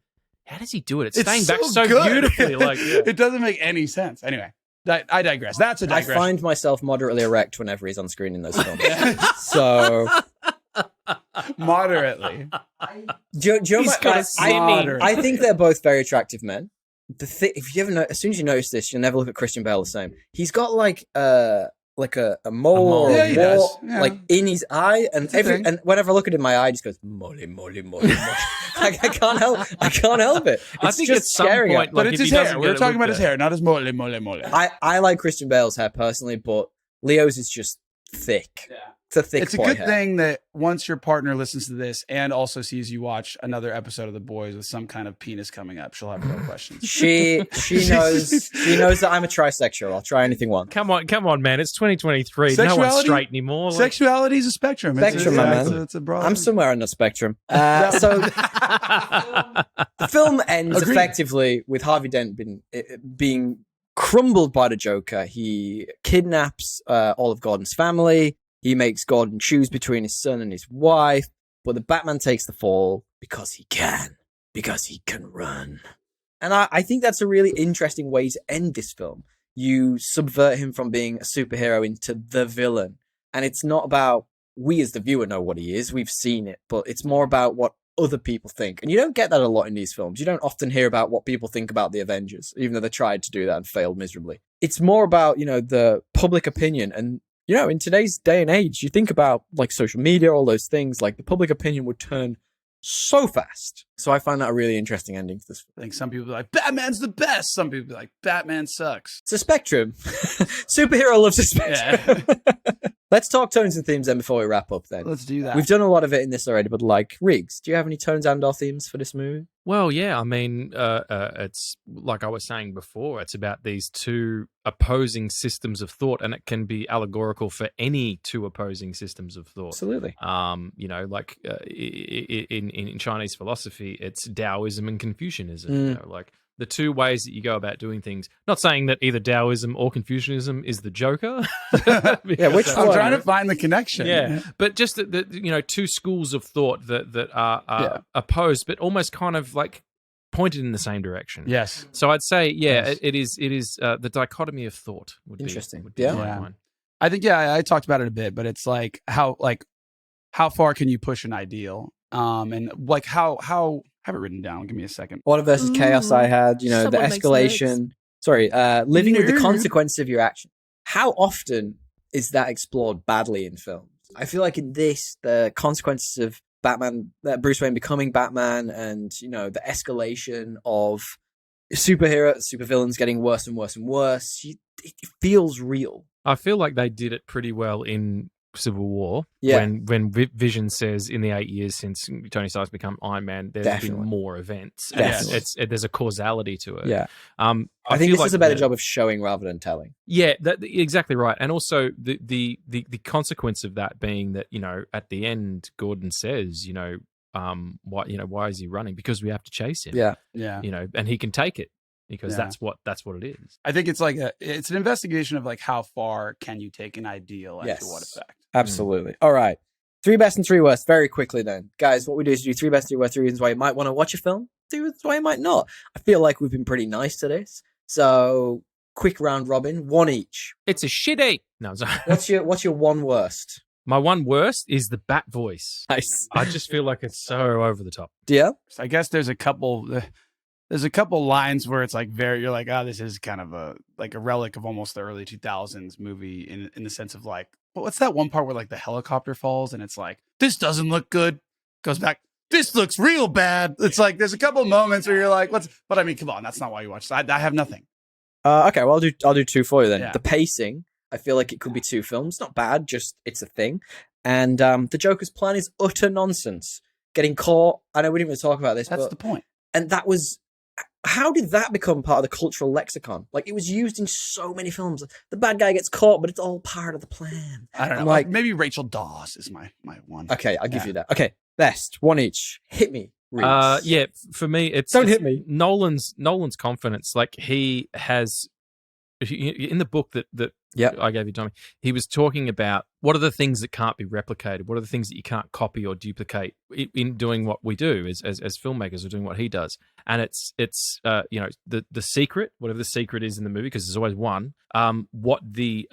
"How does he do it? It's It's staying back so good. beautifully." Like, yeah. It doesn't make any sense. Anyway, I digress. That's a I digression. find myself moderately erect whenever he's on screen in those films. So, Moderately. do you know He's what- got a I- semi- I think they're both very attractive men. If you ever know, as soon as you notice this, you'll never look at Christian Bale the same. He's got like a mole or Yeah, a he does. wart, Yeah. like in his eye, and It's a thing. and whenever I look at it in my eye, it just goes molly. I can't help it. It's I think just at some scary. point, But like, it's if his he hair. doesn't We were get it talking about looked his at- hair, not his mole. I like Christian Bale's hair personally, but Leo's is just thick. Yeah. It's a thick. It's a boy good hair. thing that once your partner listens to this and also sees you watch another episode of The Boys with some kind of penis coming up, she'll have no questions. She knows that I'm a trisexual. I'll try anything once. Come on, man! It's 2023. No one's Sexuality? straight anymore. Like- Sexuality is a spectrum. Spectrum, my man. It's a broad. I'm somewhere on the spectrum. So the film ends Agreed. effectively with Harvey Dent being crumbled by the Joker. He kidnaps all of Gordon's family. He makes Gordon choose between his son and his wife. But the Batman takes the fall because he can run. And I think that's a really interesting way to end this film. You subvert him from being a superhero into the villain. And it's not about, we as the viewer know what he is, we've seen it, but it's more about what other people think. And you don't get that a lot in these films. You don't often hear about what people think about the Avengers, even though they tried to do that and failed miserably. It's more about, the public opinion. And, in today's day and age, you think about like social media, all those things, like the public opinion would turn so fast. So I find that a really interesting ending to this film. I think some people are like, Batman's the best. Some people are like, Batman sucks. It's a spectrum. Superhero loves a spectrum. Let's talk tones and themes then before we wrap up then. Let's do that. We've done a lot of it in this already, but like, Regs, do you have any tones and or themes for this movie? Well, yeah. I mean, it's like I was saying before. It's about these two opposing systems of thought, and it can be allegorical for any two opposing systems of thought. Absolutely. In Chinese philosophy, it's Taoism and Confucianism. Like the two ways that you go about doing things. Not saying that either Taoism or Confucianism is the Joker. Yeah, which I'm one? trying to find the connection. Yeah, but just that two schools of thought that are opposed, but almost kind of like pointed in the same direction. Yes. So I'd say, Yes. it is the dichotomy of thought. Would Interesting. Would be Yeah. my Yeah. one. I think, I talked about it a bit, but it's like how far can you push an ideal? And like how have it written down. Give me a second. Order versus chaos I had, the Someone makes escalation. Sorry, living with the Nerd. consequences of your action. How often is that explored badly in films? I feel like in this, the consequences of Bruce Wayne becoming Batman and, the escalation of supervillains getting worse and worse and worse, it feels real. I feel like they did it pretty well in Civil War. Yeah. When Vision says in the 8 years since Tony Stark's become Iron Man, there's Definitely. been more events. And Definitely. there's a causality to it. Yeah. I I think feel this is like a better the- job of showing rather than telling. Yeah, exactly right. And also the consequence of that being that, at the end, Gordon says, why is he running? Because we have to chase him. Yeah. Yeah. And he can take it because Yeah. that's what it is. I think it's like it's an investigation of like how far can you take an ideal and Yes. to what effect. Absolutely. All right. 3 best and 3 worst very quickly then. Guys, what we do is do 3 best, 3 worst, 3 reasons why you might want to watch a film, 3 reasons why you might not. I feel like we've been pretty nice to this. So, quick round robin, 1 each. It's a shitty. No, I'm sorry. What's your 1 worst? My one worst is the bat voice. Nice. I just feel like it's so over the top. Yeah? So I guess there's a couple lines where it's like you're like, this is kind of a relic of almost the early 2000s movie in the sense of like what's that one part where like the helicopter falls and it's like, this doesn't look good. Goes back, this looks real bad. It's like there's a couple of moments where you're like, but I mean, come on, that's not why you watch. I have nothing. Okay, well I'll do two for you then. Yeah. The pacing, I feel like it could be two films. Not bad, just it's a thing. And the Joker's plan is utter nonsense. Getting caught. I know we didn't even talk about this. That's the point. And that was. How did that become part of the cultural lexicon? Like, it was used in so many films. The bad guy gets caught, but it's all part of the plan. I don't know. Like, maybe Rachel Dawes is my one. Okay, I'll give you that. Okay, best one each. Hit me. Reeds. Yeah, for me, Don't hit me. Nolan's confidence. Like, he has in the book that I gave you, Tommy. He was talking about what are the things that can't be replicated. What are the things that you can't copy or duplicate in doing what we do as filmmakers, or doing what he does. And it's the secret, whatever the secret is in the movie, because there's always one. What the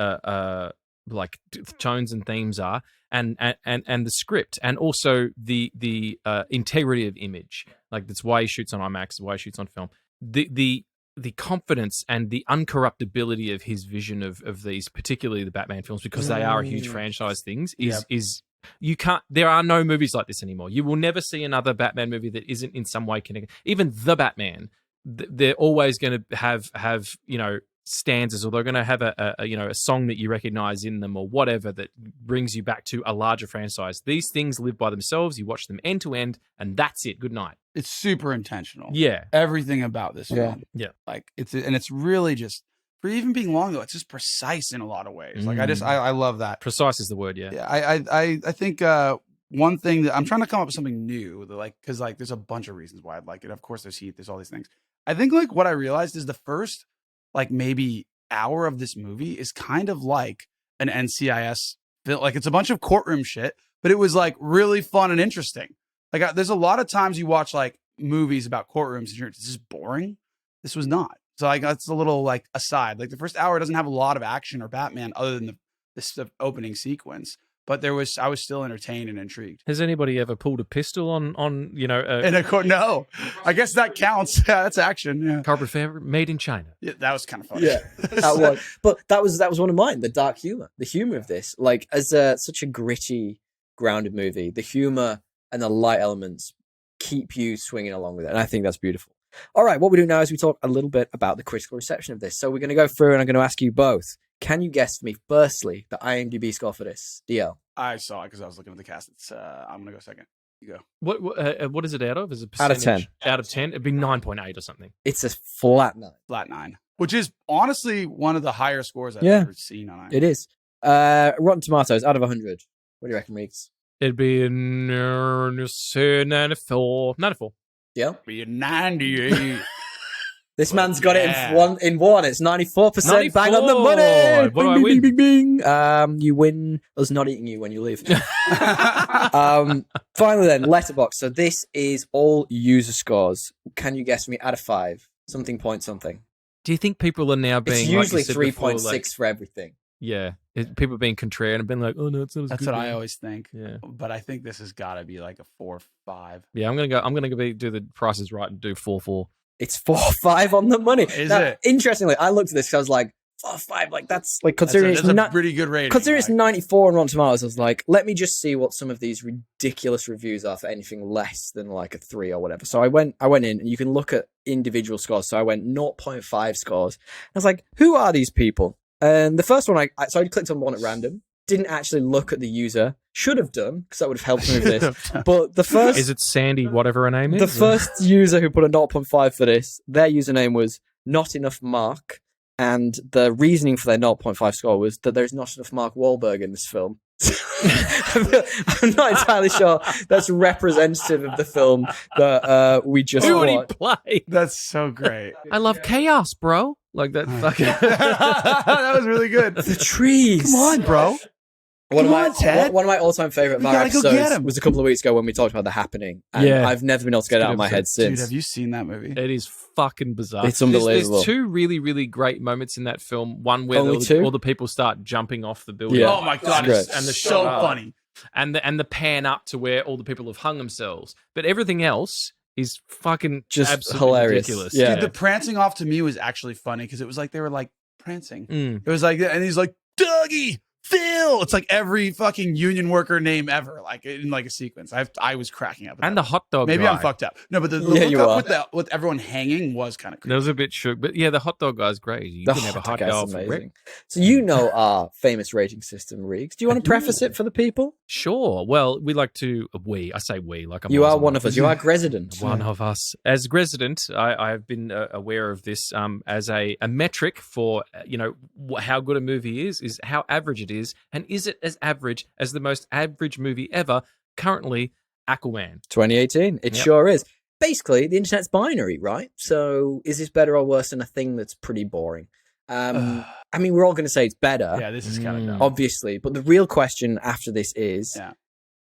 like tones and themes are, and the script, and also the integrity of image. Like, that's why he shoots on IMAX, why he shoots on film. The confidence and the uncorruptibility of his vision of these, particularly the Batman films, because they are a huge franchise things, is you can't. There are no movies like this anymore. You will never see another Batman movie that isn't in some way connected. Even the Batman, they're always going to have stanzas, or they're going to have a song that you recognize in them, or whatever that brings you back to a larger franchise. These things live by themselves. You watch them end to end, and that's it. Good night. It's super intentional. Yeah, everything about this film. Yeah, like it's really just, for even being long though, it's just precise in a lot of ways. Like I love that. Precise is the word. Yeah. I think one thing that I'm trying to come up with something new, because there's a bunch of reasons why I'd like it. Of course, there's Heath, there's all these things. I think like what I realized is the first maybe hour of this movie is kind of like an NCIS film. Like, it's a bunch of courtroom shit, but it was like really fun and interesting. Like, there's a lot of times you watch like movies about courtrooms and you're, this is boring. This was not. So like, that's a little like aside. Like, the first hour doesn't have a lot of action or Batman other than the opening sequence. But I was still entertained and intrigued. Has anybody ever pulled a pistol on in a court? No, I guess that counts. Yeah, that's action. Yeah, carpet fabric made in China. Yeah, that was kind of funny. Yeah, that was. But that was one of mine. The dark humor, the humor of this, like as such a gritty, grounded movie, the humor and the light elements keep you swinging along with it, and I think that's beautiful. All right, what we do now is we talk a little bit about the critical reception of this. So we're going to go through, and I'm going to ask you both. Can you guess for me, firstly, the IMDb score for this? DL. I saw it because I was looking at the cast. It's I'm going to go second. You go. What is it out of? Is it out of 10? Out of 10? It'd be 9.8 or something. It's a flat 9. Flat 9. Which is honestly one of the higher scores I've ever seen on IMDb. It is. Rotten Tomatoes, out of 100. What do you reckon, Reeks? It'd be a 94. 94. Yeah. Be a 98. This man's got it in one. It's 94%. 94. Bang on the money. What do I win? Bing, bing, bing. You win us not eating you when you leave. Finally then, Letterboxd. So this is all user scores. Can you guess me out of 5? Something point something. Do you think people are now being... It's usually 3.6 for everything. Yeah. People are being contrarian and being like, oh no, it's not as good. That's what I always think. Yeah. But I think this has got to be like a 4 or 5. Yeah, I'm gonna do the prices right and do 4-4. It's 4 or 5 on the money. Is it? Interestingly, I looked at this because I was like, 4 or 5, like that's like considering that's a pretty good rating. Considering it's 94 on Rotten Tomatoes, I was like, let me just see what some of these ridiculous reviews are for anything less than like a 3 or whatever. So I went in, and you can look at individual scores. So I went 0.5 scores. I was like, who are these people? And the first one, I clicked on one at random. Didn't actually look at the user. Should have done, because that would have helped me with this. But the first... Is it Sandy, whatever her name is? The first user who put a 0.5 for this, their username was Not Enough Mark. And the reasoning for their 0.5 score was that there's not enough Mark Wahlberg in this film. I'm not entirely sure that's representative of the film that we just Who would watched. he play? That's so great. I love chaos, bro. Like that fucking... That was really good. The trees. Come on, bro. One of my all-time favorite Mark episodes him. was a couple of weeks ago when we talked about The Happening. And I've never been able to get it out of my head since. Dude, have you seen that movie? It is fucking bizarre. It's unbelievable. There's 2 really, really great moments in that film. One where all the people start jumping off the building. Yeah. Oh my god, and the so shot funny. And the pan up to where all the people have hung themselves. But everything else is fucking just absolutely hilarious. ridiculous. Yeah. Dude, the prancing off to me was actually funny because it was like they were like prancing. Mm. It was like, and he's like, Dougie, Phil. It's like every fucking union worker name ever, like in like a sequence. I was cracking up. And the hot dog Maybe guy. I'm fucked up. No, but the Yeah, you look up with everyone hanging was kind of That creepy. was a bit shook. But yeah, the hot dog guy's great. You can have a hot guy's dog for amazing. Rick. So you know our famous rating system, Regs. Do you want to preface it for the people? Sure. Well, we like to, I say we, like I'm You are always one of us. You are resident. One of us. As resident, I have been aware of this as a metric for, how good a movie is how average it is. And is it as average as the most average movie ever, currently Aquaman? 2018. It sure is. Basically, the internet's binary, right? So is this better or worse than a thing that's pretty boring? I mean, we're all going to say it's better. Yeah, this is kind of dumb. Obviously. But the real question after this is,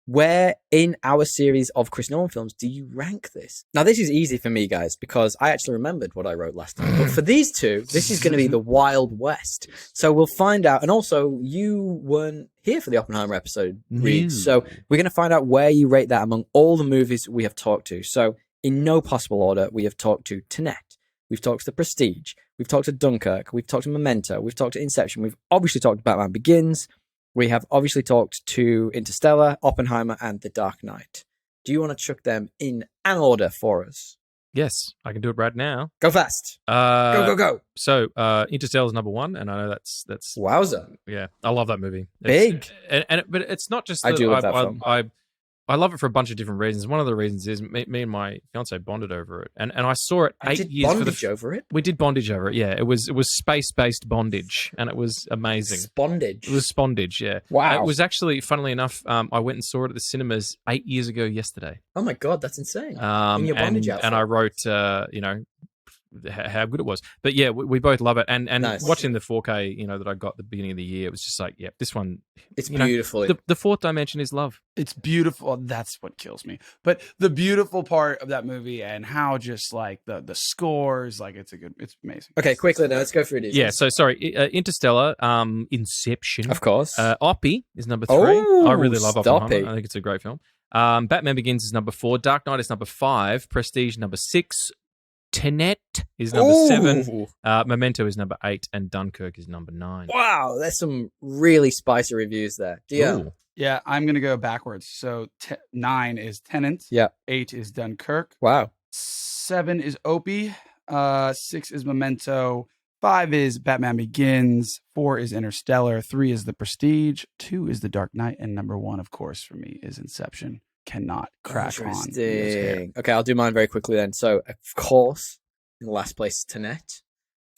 where in our series of Chris Nolan films do you rank this? Now, this is easy for me, guys, because I actually remembered what I wrote last time. But for these two, this is going to be the Wild West. So we'll find out. And also, you weren't here for the Oppenheimer episode, Reed. So we're going to find out where you rate that among all the movies we have talked to. So in no possible order, we have talked to Tenet. We've talked to The Prestige. We've talked to Dunkirk. We've talked to Memento. We've talked to Inception. We've obviously talked to Batman Begins. We have obviously talked to Interstellar, Oppenheimer, and The Dark Knight. Do you want to chuck them in an order for us? Yes, I can do it right now. Go fast. Go. So, Interstellar is number one, and I know that's Wowza. Yeah, I love that movie. Big. But it's not just I do love that film. I love it for a bunch of different reasons. One of the reasons is me and my fiance bonded over it, and I saw it 8 years. Bondage over it. We did bondage over it. Yeah, it was space-based bondage, and it was amazing. Spondage. It was spondage. Yeah. Wow. It was actually, funnly enough, I went and saw it at the cinemas 8 years ago yesterday. Oh my god, that's insane. In your bondage outfit. And I wrote, how good it was. But yeah, we both love it. And nice. Watching the 4K, that I got at the beginning of the year, it was just like, yeah, this one. It's beautiful. The fourth dimension is love. It's beautiful. That's what kills me. But the beautiful part of that movie and how just like the scores, like it's amazing. Okay, quickly now, let's go through these. Yeah, so sorry. Interstellar, Inception. Of course. Oppie is number 3. Oh, I really love Oppenheimer. Stoppie. I think it's a great film. Batman Begins is number 4. Dark Knight is number 5. Prestige number 6. Tenet is number 7. Memento is number 8, and Dunkirk is number 9. Wow, there's some really spicy reviews there. Ooh. Yeah, I'm gonna go backwards. So 9 is Tenet. Yeah. 8 is Dunkirk. Wow. 7 is Opie. 6 is Memento. 5 is Batman Begins. 4 is Interstellar. 3 is The Prestige. 2 is The Dark Knight, and number 1, of course, for me is Inception. Cannot crack on. Interesting. Okay, I'll do mine very quickly then. So, of course, in the last place, Tenet.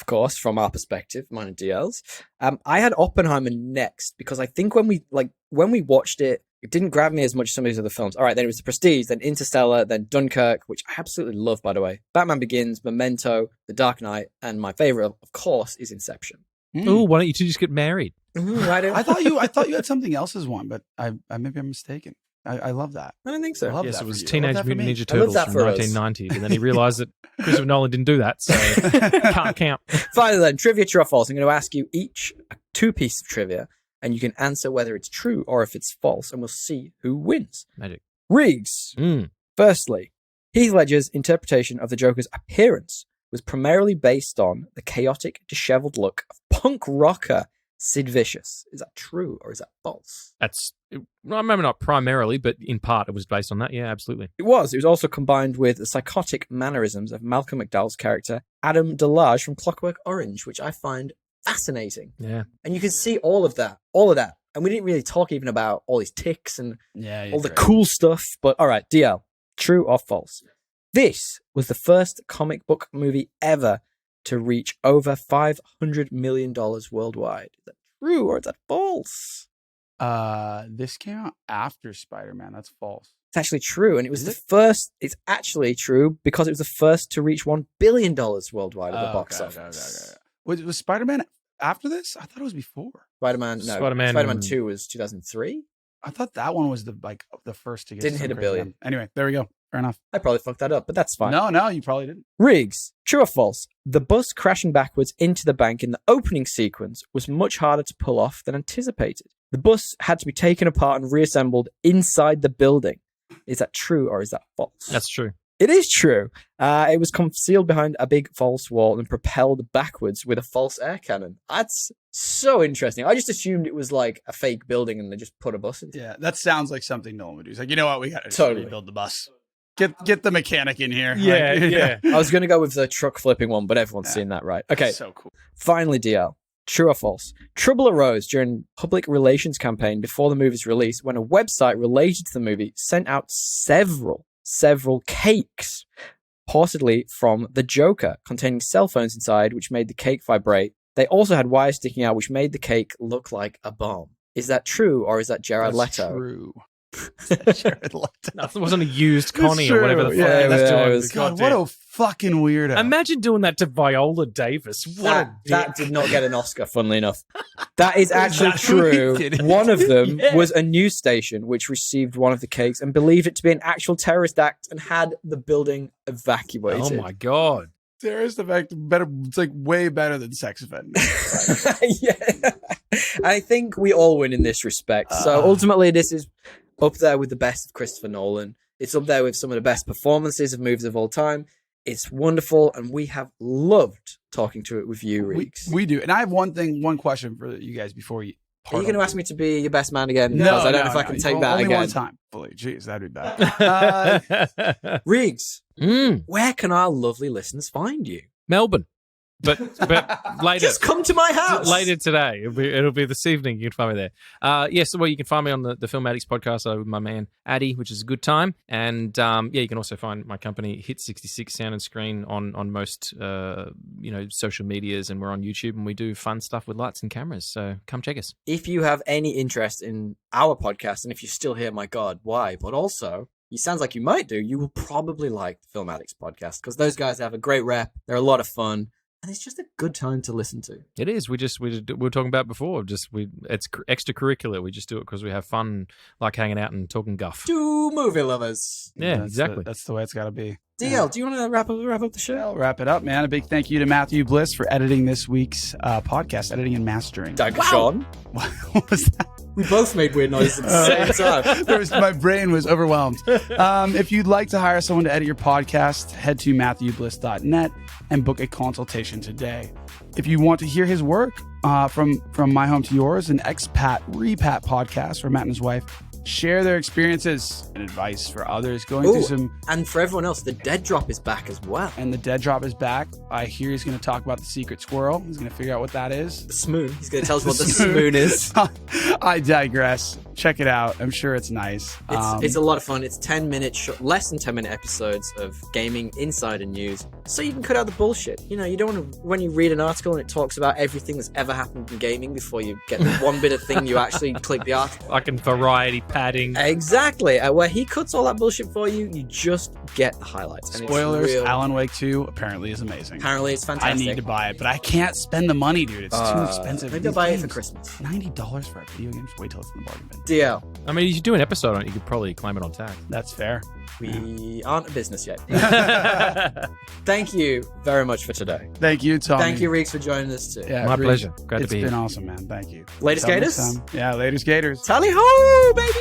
Of course, from our perspective, mine and DL's. I had Oppenheimer next because I think when we watched it, it didn't grab me as much as some of these other films. All right, then it was The Prestige, then Interstellar, then Dunkirk, which I absolutely love, by the way. Batman Begins, Memento, The Dark Knight, and my favorite, of course, is Inception. Ooh, why don't you two just get married? I thought you had something else as one, but I maybe I'm mistaken. I love that. I don't think so. Love Yes, that it was for you. Teenage Love that for Mutant me. Ninja I love Turtles that from for us. 1990, and then he realized that Christopher Nolan didn't do that, so can't count. Finally then, trivia, true or false. I'm going to ask you each 2 pieces of trivia, and you can answer whether it's true or if it's false, and we'll see who wins. Magic. Regs. Firstly, Heath Ledger's interpretation of the Joker's appearance was primarily based on the chaotic, disheveled look of punk rocker Sid Vicious. Is that true or is that false? Well, maybe not primarily, but in part it was based on that. Yeah, absolutely. It was. It was also combined with the psychotic mannerisms of Malcolm McDowell's character, Adam Delage from Clockwork Orange, which I find fascinating. Yeah. And you can see all of that. And we didn't really talk even about all these tics and all the cool stuff. But all right, DL, true or false? This was the first comic book movie ever to reach over $500 million worldwide. Is that true or is that false? This came out after Spider-Man. That's false. It's actually true. And it was the first. It's actually true because it was the first to reach $1 billion worldwide at the box office. Okay. Was Spider-Man after this? I thought it was before. Spider-Man 2 was 2003. I thought that one was the first to get. Didn't hit $1 billion. Anyway, there we go. Fair enough. I probably fucked that up, but that's fine. No, you probably didn't. Riggs, true or false? The bus crashing backwards into the bank in the opening sequence was much harder to pull off than anticipated. The bus had to be taken apart and reassembled inside the building. Is that true or is that false? That's true. It is true. It was concealed behind a big false wall and propelled backwards with a false air cannon. That's so interesting. I just assumed it was like a fake building and they just put a bus in. Yeah, that sounds like something Nolan would do. He's like, you know what? We got to Totally rebuild the bus. Get the mechanic in here. Yeah, Like, yeah. I was going to go with the truck flipping one, but everyone's seen that, right? Okay. So cool. Finally, DL. True or false? Trouble arose during public relations campaign before the movie's release when a website related to the movie sent out several cakes, purportedly from the Joker, containing cell phones inside, which made the cake vibrate. They also had wires sticking out, which made the cake look like a bomb. Is that true, or is that Jared Leto? True. Jared Leto. That wasn't a used Connie or whatever the fuck. Yeah, that's yeah, doing. it was- God, what a fucking weirdo. Imagine doing that to Viola Davis. What That did not get an Oscar, funnily enough. That is actually that who he true. did it? One of them Yeah. was a news station which received one of the cakes and believed it to be an actual terrorist act and had the building evacuated. Oh my God. Terrorist effect better. It's like way better than sex offender. Yeah. I think we all win in this respect. So ultimately, this is up there with the best of Christopher Nolan. It's up there with some of the best performances of movies of all time. It's wonderful, and we have loved talking to it with you, Reeks. We do. And I have one question for you guys before we Are you going to ask me to be your best man again? No, Because I don't know if I can take that only again. one time. Fully. Jeez, that'd be bad. Riggs, where can our lovely listeners find you? Melbourne. But later. Just come to my house. Later today. It'll be this evening. You can find me there. You can find me on the Film Addicts Podcast with my man Addy, which is a good time. And you can also find my company Hit 66 Sound and Screen on most social medias, and we're on YouTube, and we do fun stuff with lights and cameras. So come check us. If you have any interest in our podcast, and if you're still here, my God, why? But also, it sounds like you might do. You will probably like the Film Addicts Podcast because those guys have a great rep. They're a lot of fun. And it's just a good time to listen to. It is. We were talking about before. It's extracurricular. We just do it because we have fun, like hanging out and talking guff. Two movie lovers. Yeah, exactly. That's the way it's got to be. DL, do you want to wrap up the show? I'll wrap it up, man. A big thank you to Matthew Bliss for editing this week's podcast, editing and mastering. Thank you, Sean. What was that? We both made weird noises at the same time. My brain was overwhelmed. If you'd like to hire someone to edit your podcast, head to matthewbliss.net and book a consultation today. If you want to hear his work, from My Home to Yours, an expat repat podcast where Matt and his wife share their experiences and advice for others going through some. And for everyone else, the Dead Drop is back as well. And the Dead Drop is back. I hear he's going to talk about the secret squirrel. He's going to figure out what that is. The Smoon. He's going to tell us what the Smoon is. I digress. Check it out. I'm sure it's nice. It's a lot of fun. It's 10-minute, less than 10-minute episodes of gaming insider news. So you can cut out the bullshit. You know, you don't want to, when you read an article and it talks about everything that's ever happened in gaming before you get the one bit of thing, you actually click the article. Like in variety padding. Exactly. Where he cuts all that bullshit for you, you just get the highlights. And Spoilers, it's real. Alan Wake 2 apparently is amazing. Apparently it's I fantastic. need to buy it, but I can't spend the money, dude. It's too expensive. Maybe These I'll buy it for games, Christmas. $90 for a video game. Just wait till it's in the bargain bin. DL, I mean, you do an episode on it, you could probably claim it on tax. That's fair. we aren't a business yet. Thank you very much for today. Thank you, Tommy. Thank you, Reeks, for joining us too. Yeah, My really, pleasure. Glad to it's be been here. awesome, man. Thank you. Later, Until next skaters. time. Yeah, later, skaters. Tally ho, baby!